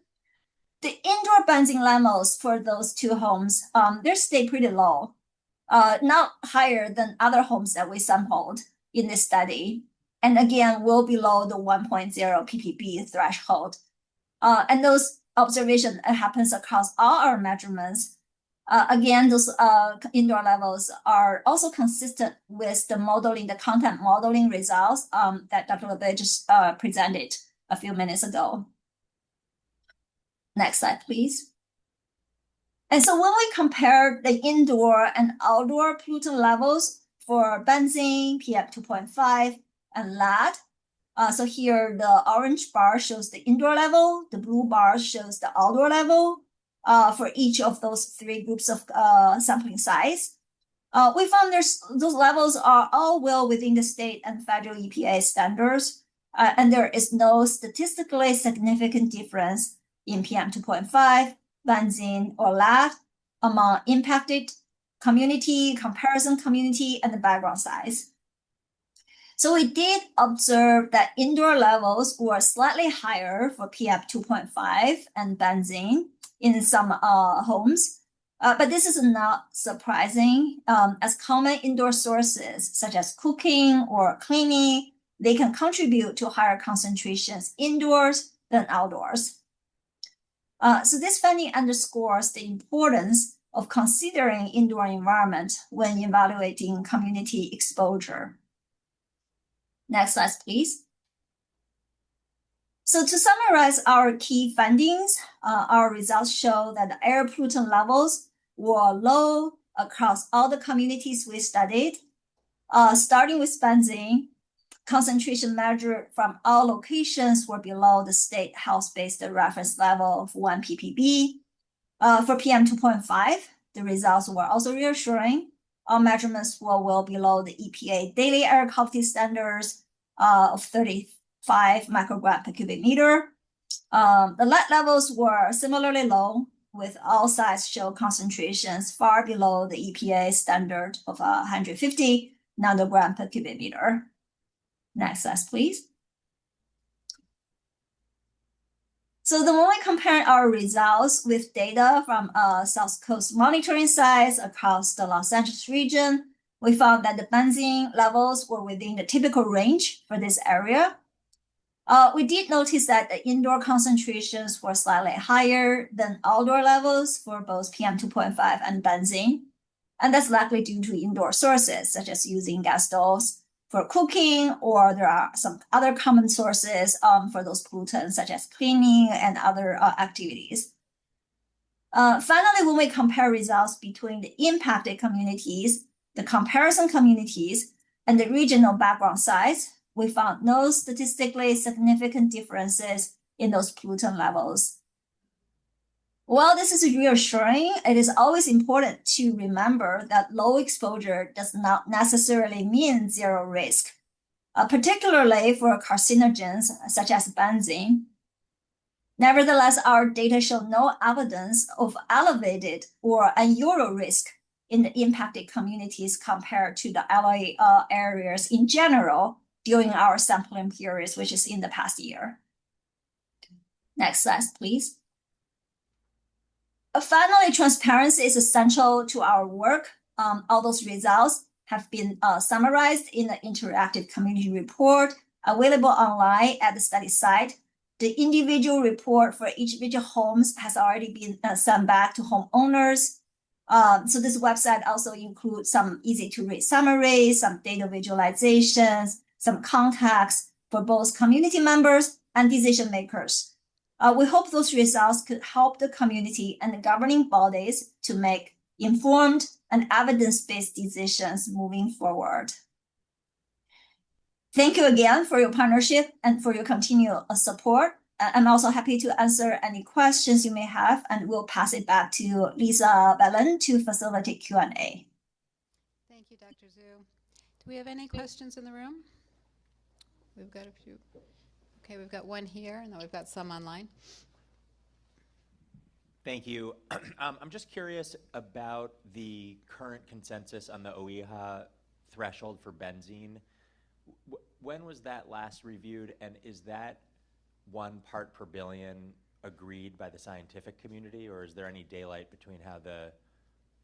The indoor benzene levels for those two homes, they stay pretty low, not higher than other homes that we sampled in this study, and again, well below the 1.0 ppb threshold. And those observations happens across all our measurements. Again, those indoor levels are also consistent with the modeling, the content modeling results that Dr. Lavet just presented a few minutes ago. Next slide, please. And so when we compare the indoor and outdoor pollutant levels for benzene, PM2.5, and lead, so here the orange bar shows the indoor level, the blue bar shows the outdoor level for each of those three groups of sampling size. We found those levels are all well within the state and federal EPA standards, and there is no statistically significant difference in PM2.5, benzene, or lead among impacted community, comparison community, and the background size. So we did observe that indoor levels were slightly higher for PM2.5 and benzene in some homes, but this is not surprising, as common indoor sources such as cooking or cleaning, they can contribute to higher concentrations indoors than outdoors. So this finding underscores the importance of considering indoor environment when evaluating community exposure. Next slide, please. So to summarize our key findings, our results show that the air pollutant levels were low across all the communities we studied. Starting with benzene, concentration measured from all locations were below the state health-based reference level of 1 ppb. For PM2.5, the results were also reassuring. All measurements were well below the EPA daily air quality standards of 35 microgram per cubic meter. The lead levels were similarly low, with all sites show concentrations far below the EPA standard of 150 nanogram per cubic meter. Next slide, please. So then when we compare our results with data from South Coast monitoring sites across the Los Angeles region, we found that the benzene levels were within the typical range for this area. We did notice that the indoor concentrations were slightly higher than outdoor levels for both PM2.5 and benzene, and that's likely due to indoor sources, such as using gas stoves for cooking, or there are some other common sources for those pollutants, such as cleaning and other activities. Finally, when we compare results between the impacted communities, the comparison communities, and the regional background size, we found no statistically significant differences in those pollutant levels. While this is reassuring, it is always important to remember that low exposure does not necessarily mean zero risk, particularly for carcinogens such as benzene. Nevertheless, our data show no evidence of elevated or unusual risk in the impacted communities compared to the LA areas in general during our sampling periods, which is in the past year. Next slide, please. Finally, transparency is essential to our work. All those results have been summarized in the interactive community report available online at the study site. The individual report for each individual homes has already been sent back to homeowners. So this website also includes some easy to read summaries, some data visualizations, some contacts for both community members and decision makers. We hope those results could help the community and the governing bodies to make informed and evidence-based decisions moving forward. Thank you again for your partnership and for your continued support. I'm also happy to answer any questions you may have, and we'll pass it back to Lisa Bellin to facilitate Q&A. Thank you, Dr. Zhu. Do we have any questions in the room? We've got a few. Okay, we've got one here, and then we've got some online. Thank you. I'm just curious about the current consensus on the OEHA threshold for benzene. When was that last reviewed, and is that 1 part per billion agreed by the scientific community, or is there any daylight between how the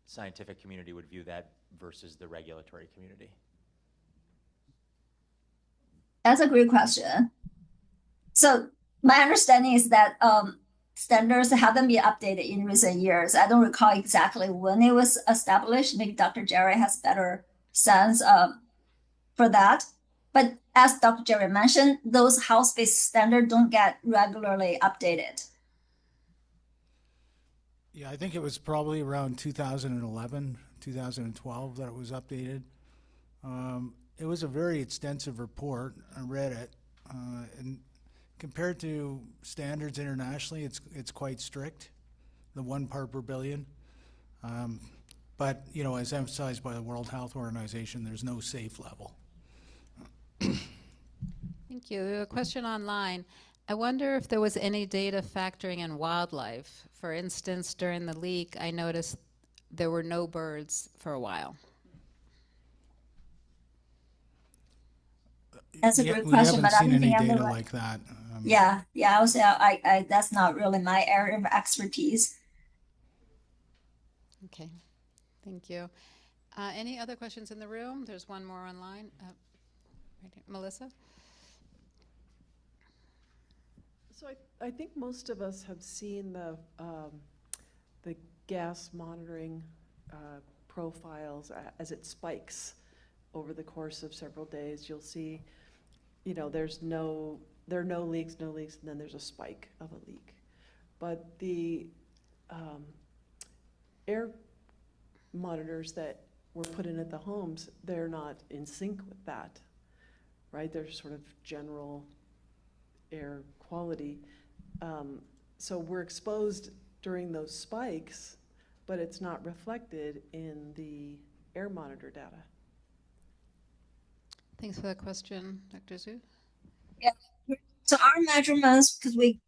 scientific community would view that versus the regulatory community? That's a great question. So my understanding is that standards haven't been updated in recent years. I don't recall exactly when it was established. Maybe Dr. Jerry has better sense for that. But as Dr. Jerry mentioned, those house-based standards don't get regularly updated. Yeah, I think it was probably around 2011, 2012 that it was updated. It was a very extensive report. I read it, and compared to standards internationally, it's quite strict, the 1 part per billion. But you know, as emphasized by the World Health Organization, there's no safe level. Thank you. We have a question online. I wonder if there was any data factoring in wildlife. For instance, during the leak, I noticed there were no birds for a while. That's a Yeah, great we question, haven't but seen any I'm data like that. yeah, I would say I that's not really my area of expertise. Okay, thank you. Any other questions in the room? There's one more online. Right here. Melissa? So I think most of us have seen the gas monitoring profiles as it spikes over the course of several days. You'll see, you know, there are no leaks, and then there's a spike of a leak. But the air monitors that were put in at the homes, they're not in sync with that, right? They're sort of general air quality. So we're exposed during those spikes, but it's not reflected in the air monitor data. Thanks for that question, Dr. Zhu. Yeah. So our measurements, because we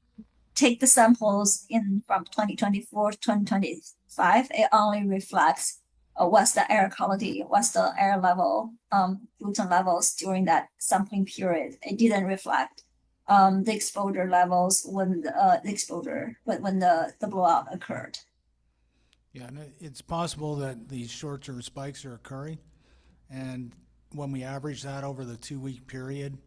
take the samples in from 2024 to 2025, it only reflects what's the air quality, what's the air level, pollutant levels during that sampling period. It didn't reflect the exposure levels when the blowout occurred. Yeah, and it's possible that these short-term spikes are occurring, and when we average that over the 2-week period,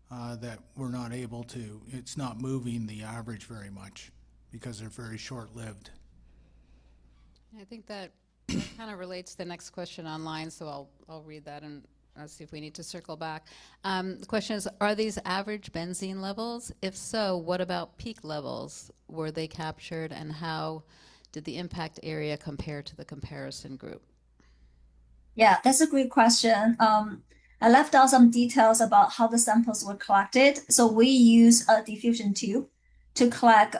that we're not able to, it's not moving the average very much because they're very short-lived. I think that kind of relates to the next question online, so I'll read that and see if we need to circle back. The question is, are these average benzene levels? If so, what about peak levels? Were they captured, and how did the impact area compare to the comparison group? Yeah, that's a great question. I left out some details about how the samples were collected. So we use a diffusion tube to collect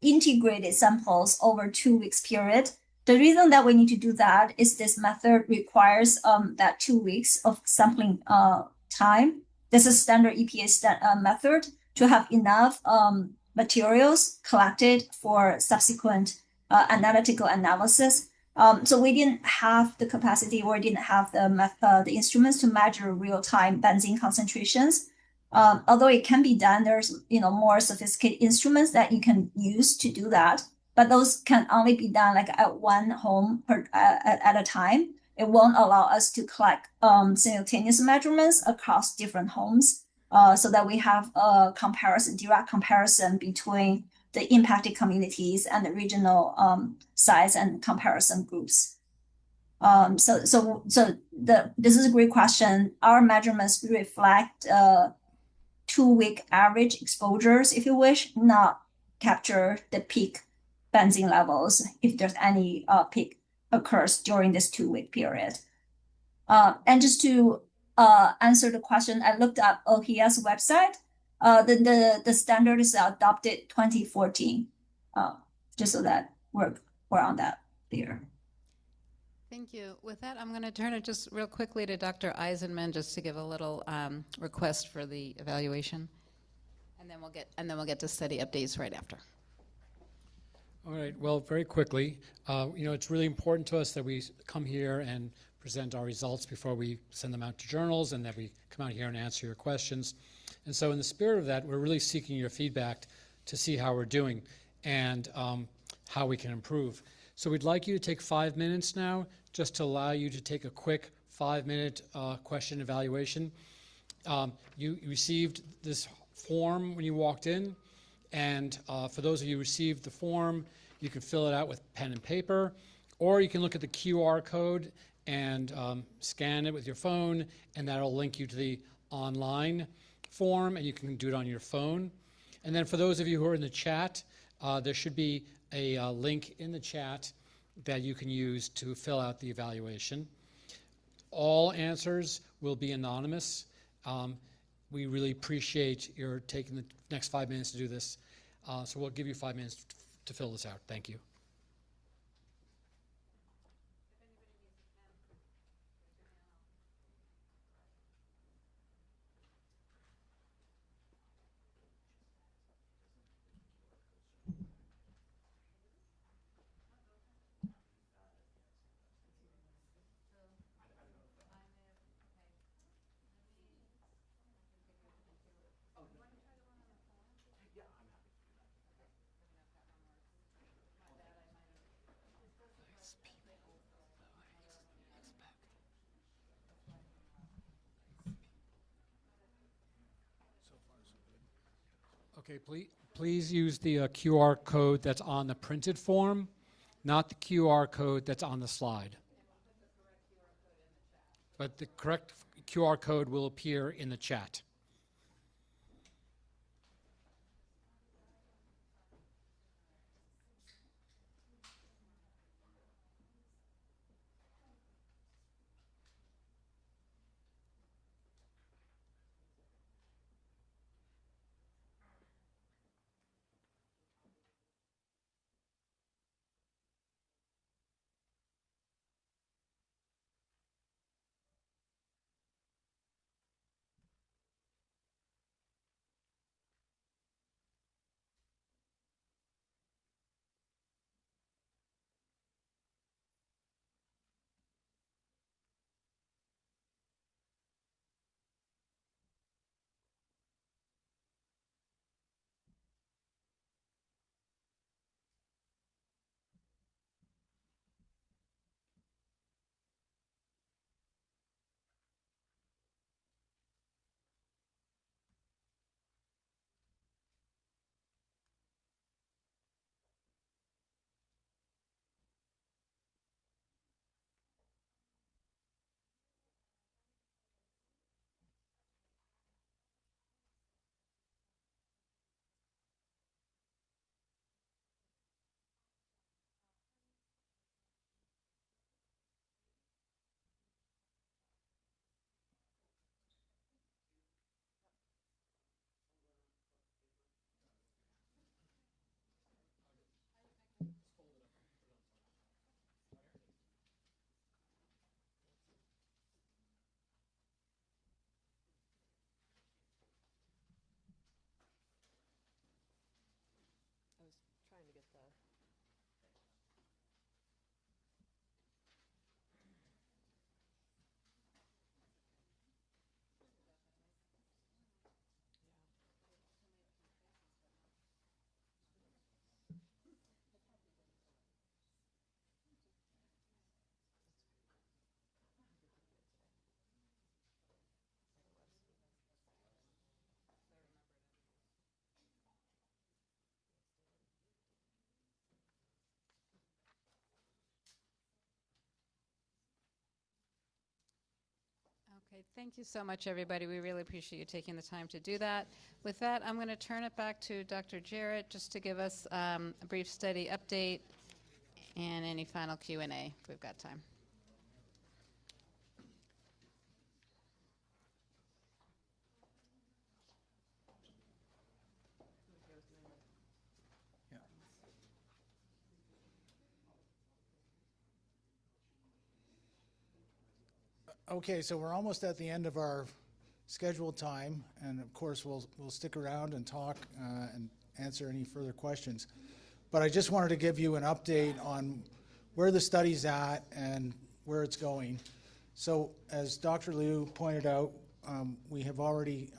integrated samples over 2 weeks period. The reason that we need to do that is this method requires that 2 weeks of sampling time. This is standard EPA method to have enough materials collected for subsequent analytical analysis. So we didn't have the capacity or didn't have the instruments to measure real-time benzene concentrations. Although it can be done, there's more sophisticated instruments that you can use to do that. But those can only be done like at one home at a time. It won't allow us to collect simultaneous measurements across different homes, so that we have a direct comparison between the impacted communities and the regional size and comparison groups. This is a great question. Our measurements reflect 2-week average exposures, if you wish, not capture the peak benzene levels if there's any peak occurs during this 2-week period. And just to answer the question, I looked up OHIA's website. The standard is adopted 2014, just so that we're on that there. Thank you. With that, I'm going to turn it just real quickly to Dr. Eisenman just to give a little request for the evaluation, and then we'll get to study updates right after. All right, well, very quickly, it's really important to us that we come here and present our results before we send them out to journals, and that we come out here and answer your questions. And so in the spirit of that, we're really seeking your feedback to see how we're doing and how we can improve. So we'd like you to take 5 minutes now just to allow you to take a quick 5-minute question evaluation. You received this form when you walked in, and for those of you who received the form, you can fill it out with pen and paper, or you can look at the QR code and scan it with your phone, and that'll link you to the online form, and you can do it on your phone. And then for those of you who are in the chat, there should be a link in the chat that you can use to fill out the evaluation. All answers will be anonymous. We really appreciate your taking the next 5 minutes to do this. So we'll give you 5 minutes to fill this out. Thank you. Okay, please use the QR code that's on the printed form, not the QR code that's on the slide. But the correct QR code will appear in the chat. I was trying to get the... Okay, thank you so much, everybody. We really appreciate you taking the time to do that. With that, I'm going to turn it back to Dr. Jarrett just to give us a brief study update and any final Q&A if we've got time. Okay, so we're almost at the end of our scheduled time, and of course, we'll stick around and talk and answer any further questions. But I just wanted to give you an update on where the study's at and where it's going. So as Dr. Liu pointed out, we have already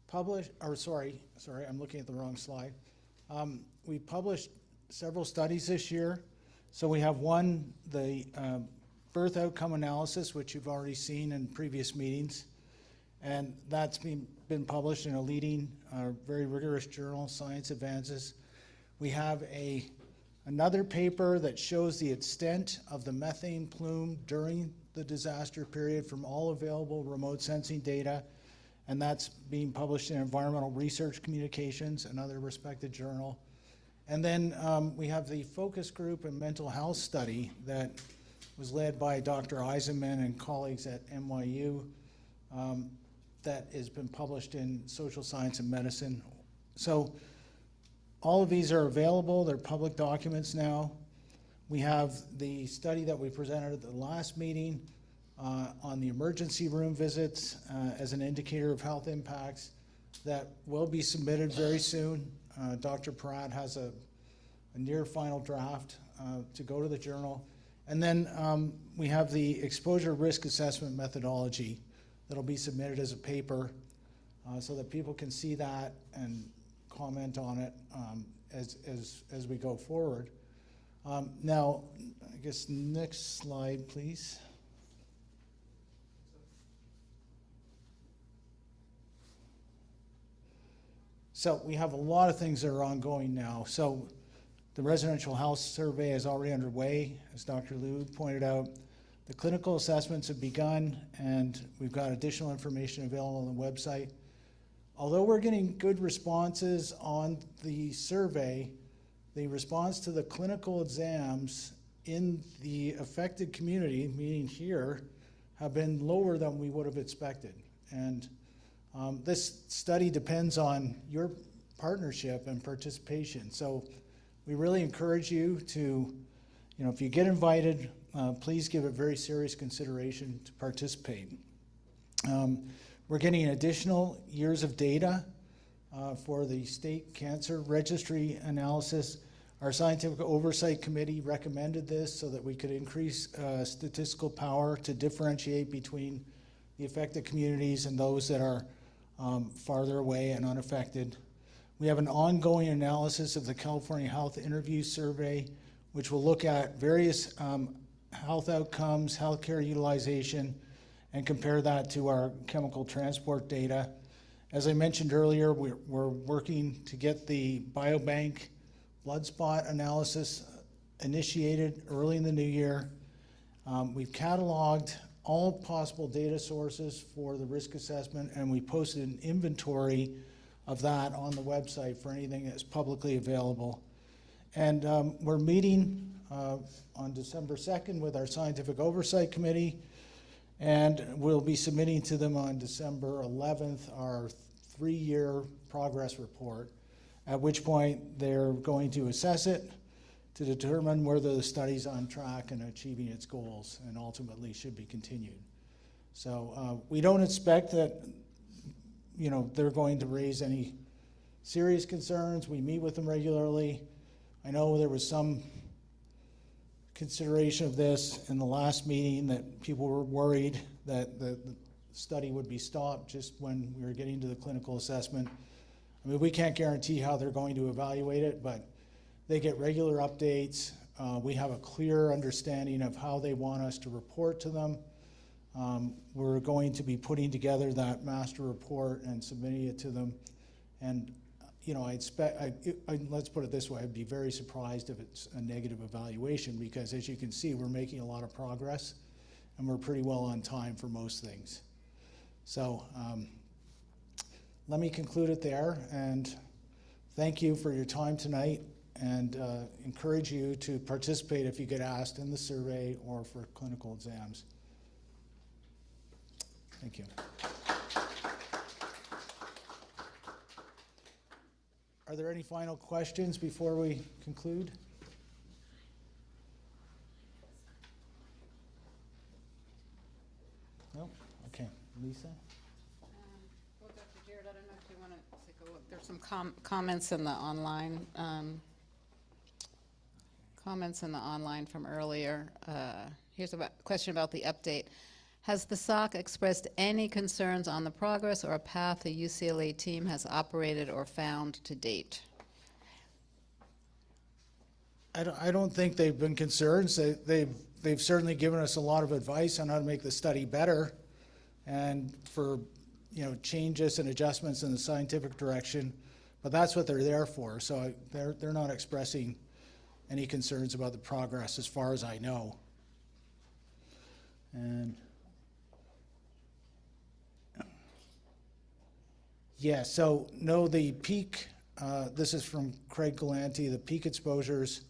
published, or sorry, I'm looking at the wrong slide. We published several studies this year. So we have one, the birth outcome analysis, which you've already seen in previous meetings. And that's been published in a leading, very rigorous journal, Science Advances. We have another paper that shows the extent of the methane plume during the disaster period from all available remote sensing data, and that's being published in Environmental Research Communications, another respected journal. And then we have the focus group and mental health study that was led by Dr. Eisenman and colleagues at NYU that has been published in Social Science and Medicine. So all of these are available. They're public documents now. We have the study that we presented at the last meeting on the emergency room visits as an indicator of health impacts that will be submitted very soon. Dr. Pratt has a near final draft to go to the journal. And then we have the exposure risk assessment methodology that'll be submitted as a paper so that people can see that and comment on it as we go forward. Now, I guess next slide, please. So we have a lot of things that are ongoing now. So the residential health survey is already underway, as Dr. Liu pointed out. The clinical assessments have begun, and we've got additional information available on the website. Although we're getting good responses on the survey, the response to the clinical exams in the affected community, meaning here, have been lower than we would have expected. And this study depends on your partnership and participation. So we really encourage you to, if you get invited, please give it very serious consideration to participate. We're getting additional years of data for the state cancer registry analysis. Our scientific oversight committee recommended this so that we could increase statistical power to differentiate between the affected communities and those that are farther away and unaffected. We have an ongoing analysis of the California Health Interview Survey, which will look at various health outcomes, healthcare utilization, and compare that to our chemical transport data. As I mentioned earlier, we're working to get the biobank blood spot analysis initiated early in the new year. We've cataloged all possible data sources for the risk assessment, and we posted an inventory of that on the website for anything that's publicly available. And we're meeting on December 2nd with our scientific oversight committee, and we'll be submitting to them on December 11th our 3-year progress report, at which point they're going to assess it to determine whether the study's on track and achieving its goals and ultimately should be continued. So we don't expect that they're going to raise any serious concerns. We meet with them regularly. I know there was some consideration of this in the last meeting that people were worried that the study would be stopped just when we were getting to the clinical assessment. I mean, we can't guarantee how they're going to evaluate it, but they get regular updates. We have a clear understanding of how they want us to report to them. We're going to be putting together that master report and submitting it to them. And I expect, let's put it this way, I'd be very surprised if it's a negative evaluation, because as you can see, we're making a lot of progress and we're pretty well on time for most things. So let me conclude it there, and thank you for your time tonight, and encourage you to participate if you get asked in the survey or for clinical exams. Thank you. Are there any final questions before we conclude? No? Okay, Lisa? Well, Dr. Jared, I don't know if you want to take a look. There's some comments in the online, from earlier. Here's a question about the update. Has the SOC expressed any concerns on the progress or path the UCLA team has operated or found to date? I don't think they've been concerned. They've certainly given us a lot of advice on how to make the study better and for changes and adjustments in the scientific direction. But that's what they're there for. So they're not expressing any concerns about the progress as far as I know. And yeah, so no, the peak, this is from Craig Galanti, the peak exposures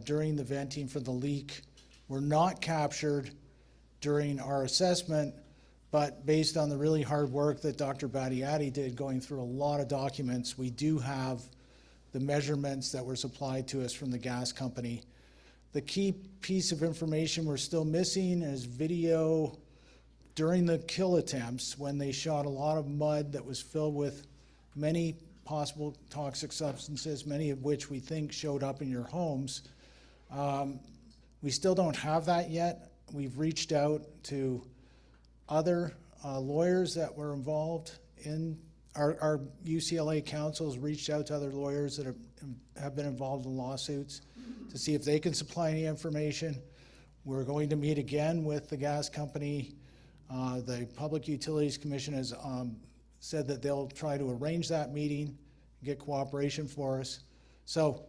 during the venting for the leak were not captured during our assessment, but based on the really hard work that Dr. Battiati did going through a lot of documents, we do have the measurements that were supplied to us from the gas company. The key piece of information we're still missing is video during the kill attempts when they shot a lot of mud that was filled with many possible toxic substances, many of which we think showed up in your homes. We still don't have that yet. We've reached out to other lawyers that were involved in our UCLA councils, reached out to other lawyers that have been involved in lawsuits to see if they can supply any information. We're going to meet again with the gas company. The Public Utilities Commission has said that they'll try to arrange that meeting, get cooperation for us. So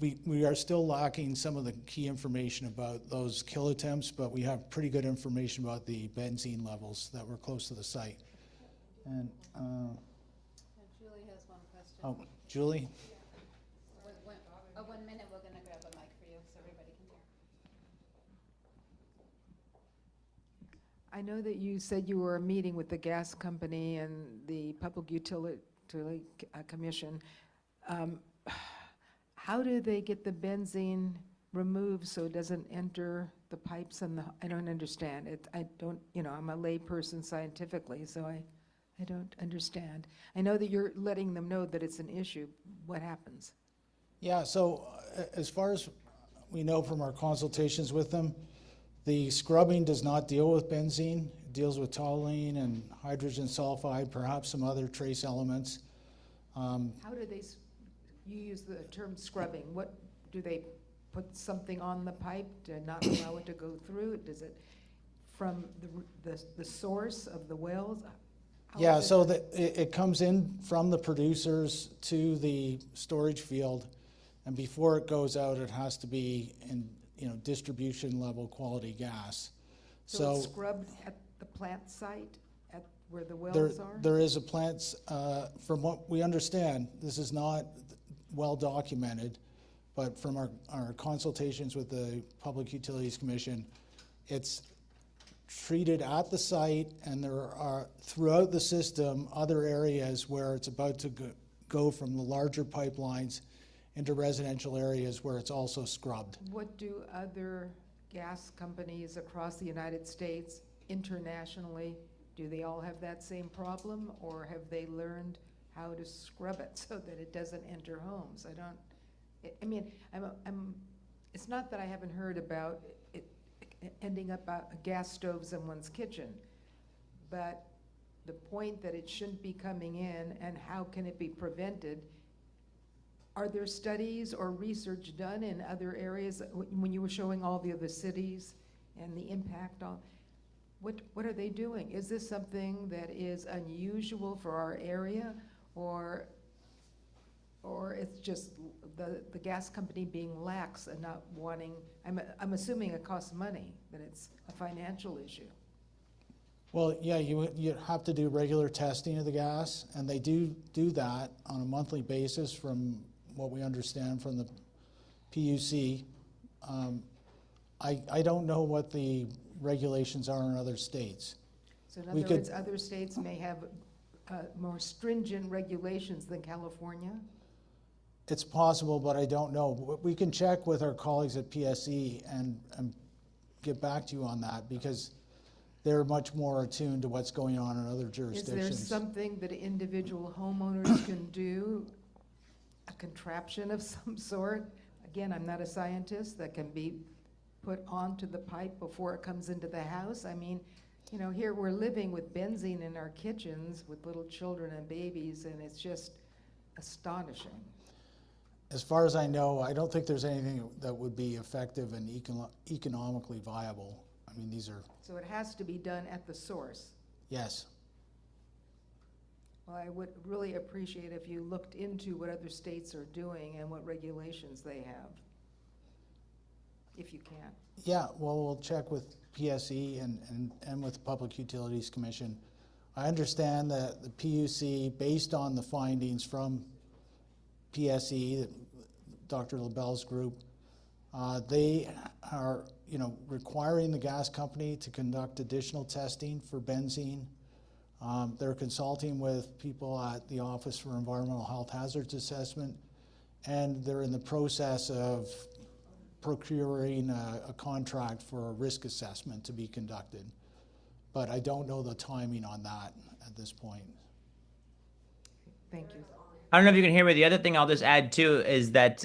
we are still lacking some of the key information about those kill attempts, but we have pretty good information about the benzene levels that were close to the site. And Julie has one question. oh, Julie? 1 minute, we're going to grab a mic for you so everybody can hear. I know that you said you were meeting with the gas company and the Public Utility Commission. How do they get the benzene removed so it doesn't enter the pipes and I don't understand it. I don't, I'm a lay person scientifically, so I don't understand. I know that you're letting them know that it's an issue. What happens? Yeah, so as far as we know from our consultations with them, the scrubbing does not deal with benzene. It deals with toluene and hydrogen sulfide, perhaps some other trace elements. How do they, you use the term scrubbing. What, do they put something on the pipe to not allow it to go through? Does it, from the source of the wells? Yeah, so it comes in from the producers to the storage field, and before it goes out, it has to be in distribution level quality gas. So it's scrubbed at the plant site, at where the wells are? There is a plant, from what we understand, this is not well documented, but from our consultations with the Public Utilities Commission, it's treated at the site, and there are throughout the system other areas where it's about to go from the larger pipelines into residential areas where it's also scrubbed. What do other gas companies across the United States, internationally, do they all have that same problem, or have they learned how to scrub it so that it doesn't enter homes? It's not that I haven't heard about it ending up gas stoves in one's kitchen, but the point that it shouldn't be coming in and how can it be prevented. Are there studies or research done in other areas when you were showing all the other cities and the impact on, what are they doing? Is this something that is unusual for our area, or it's just the gas company being lax and not wanting, I'm assuming it costs money, that it's a financial issue. Well, yeah, you have to do regular testing of the gas, and they do that on a monthly basis from what we understand from the PUC. I don't know what the regulations are in other states. So in other words, other states may have more stringent regulations than California? It's possible, but I don't know. We can check with our colleagues at PSE and get back to you on that, because they're much more attuned to what's going on in other Is jurisdictions. there something that individual homeowners can do, a contraption of some sort? Again, I'm not a scientist, that can be put onto the pipe before it comes into the house? I mean, you know, here we're living with benzene in our kitchens with little children and babies, and it's just astonishing. As far as I know, I don't think there's anything that would be effective and economically viable. I mean, these are, So it has to be done at the source. yes. Well, I would really appreciate if you looked into what other states are doing and what regulations they have, if you can. Yeah, well, we'll check with PSE and with the Public Utilities Commission. I understand that the PUC, based on the findings from PSE, Dr. LaBelle's group, they are, requiring the gas company to conduct additional testing for benzene. They're consulting with people at the Office for Environmental Health Hazards Assessment, and they're in the process of procuring a contract for a risk assessment to be conducted. But I don't know the timing on that at this point. Thank you. I don't know if you can hear me. The other thing I'll just add too is that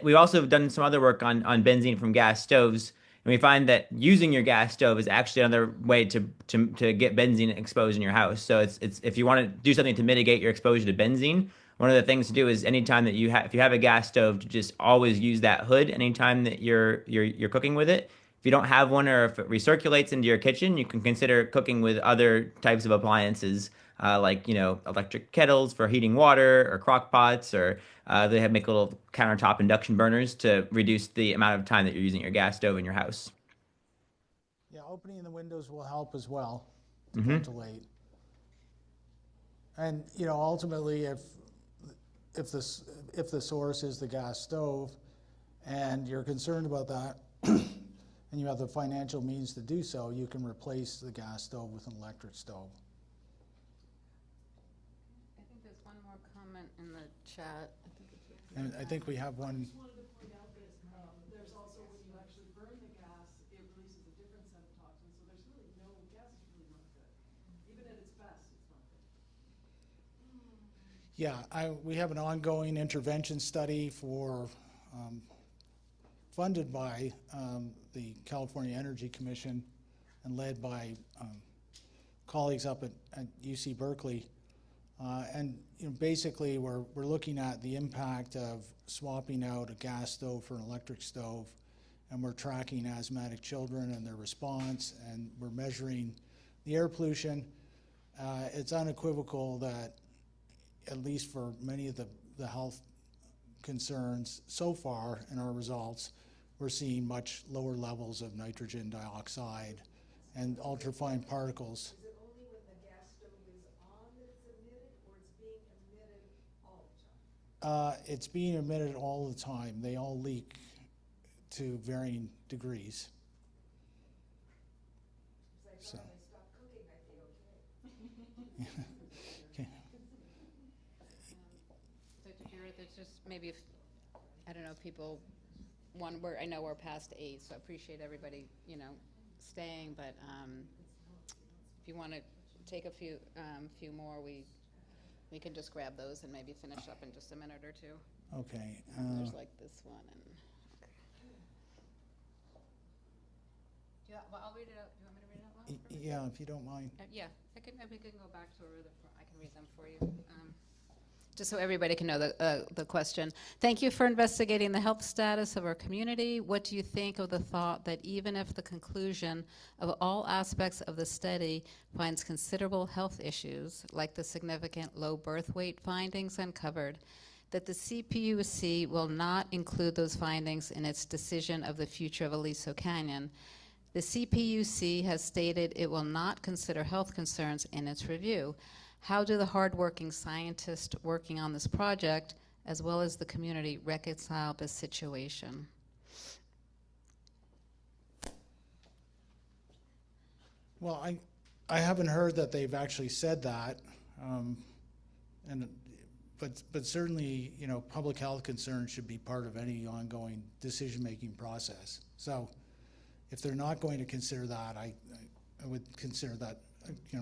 we also have done some other work on benzene from gas stoves, and we find that using your gas stove is actually another way to get benzene exposed in your house. So it's if you want to do something to mitigate your exposure to benzene, one of the things to do is anytime that if you have a gas stove, to just always use that hood anytime that you're cooking with it. If you don't have one, or if it recirculates into your kitchen, you can consider cooking with other types of appliances, like electric kettles for heating water, or crock pots, or they make little countertop induction burners to reduce the amount of time that you're using your gas stove in your house. Yeah, opening the windows will help as well to ventilate. And ultimately, if the source is the gas stove, and you're concerned about that, and you have the financial means to do so, you can replace the gas stove with an electric stove. I think there's one more comment in the chat. And I think we have one. I just wanted to point out that there's also, when you actually burn the gas, it releases a different set of toxins. So there's really gas is really not good. Even at its best, it's not good. Yeah, we have an ongoing intervention study funded by the California Energy Commission and led by colleagues up at UC Berkeley. And basically, we're looking at the impact of swapping out a gas stove for an electric stove, and we're tracking asthmatic children and their response, and we're measuring the air pollution. It's unequivocal that, at least for many of the health concerns so far in our results, we're seeing much lower levels of nitrogen dioxide and ultrafine particles. Is it only when the gas stove is on that it's emitted, or it's being emitted all the time? It's being emitted all the time. They all leak to varying degrees. So. When I stop cooking, I'd be okay. Okay. Dr. Bureau, there's just maybe if, I don't know, people, I know we're past 8, so I appreciate everybody, staying, but if you want to take a few more, we can just grab those and maybe finish up in just a minute or two. Okay. There's like this one and. Yeah, well, I'll read it out. Do you want me to read it out loud? Yeah, if you don't mind. Yeah, I can go back to I can read them for you. Just so everybody can know the question. Thank you for investigating the health status of our community. What do you think of the thought that even if the conclusion of all aspects of the study finds considerable health issues, like the significant low birth weight findings uncovered, that the CPUC will not include those findings in its decision of the future of Aliso Canyon? The CPUC has stated it will not consider health concerns in its review. How do the hardworking scientists working on this project, as well as the community, reconcile this situation? Well, I haven't heard that they've actually said that, but certainly, public health concerns should be part of any ongoing decision-making process. So, if they're not going to consider that, I would consider that,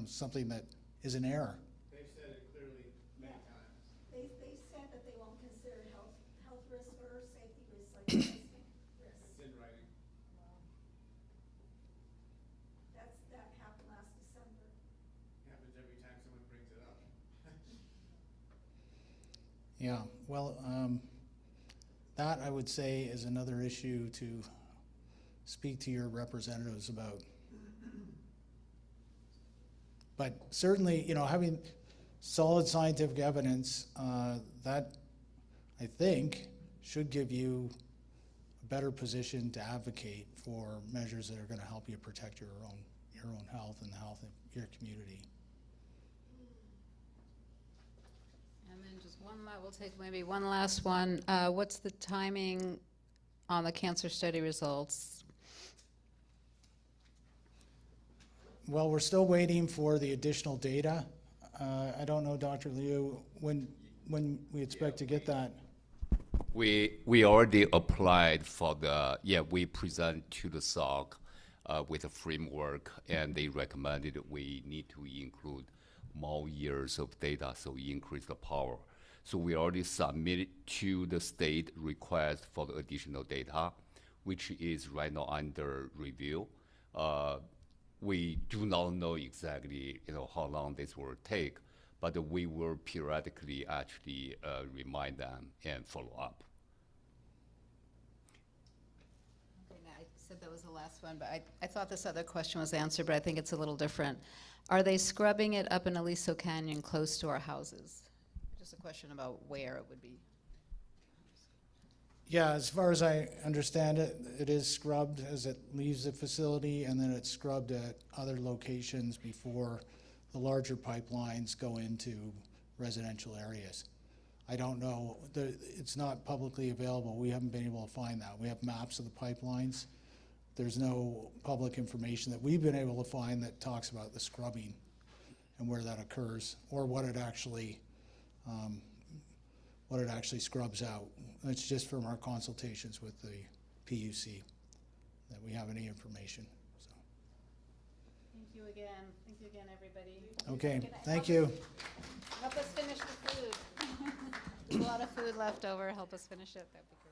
something that is an error. They've said it clearly many times. They said that they won't consider health risks or safety risks like risks. It's in writing. That happened last December. Happens every time someone brings it up. Yeah, well, that I would say is another issue to speak to your representatives about. But certainly, having solid scientific evidence, that I think should give you a better position to advocate for measures that are going to help you protect your own health and the health of your community. And then just we'll take maybe one last one. What's the timing on the cancer study results? Well, we're still waiting for the additional data. I don't know, Dr. Liu, when we expect to get that. We already applied for we present to the SOC with a framework, and they recommended we need to include more years of data, so we increase the power. So we already submitted to the state request for the additional data, which is right now under review. We do not know exactly, how long this will take, but we will periodically actually remind them and follow up. Okay, now I said that was the last one, but I thought this other question was answered, but I think it's a little different. Are they scrubbing it up in Aliso Canyon close to our houses? Just a question about where it would be. Yeah, as far as I understand it, it is scrubbed as it leaves the facility, and then it's scrubbed at other locations before the larger pipelines go into residential areas. I don't know, it's not publicly available. We haven't been able to find that. We have maps of the pipelines. There's no public information that we've been able to find that talks about the scrubbing and where that occurs, or what it actually scrubs out. It's just from our consultations with the PUC that we have any information. So. Thank you again. Thank you again, everybody. Okay, thank you. Help us finish the food. There's a lot of food left over. Help us finish it. That'd be great.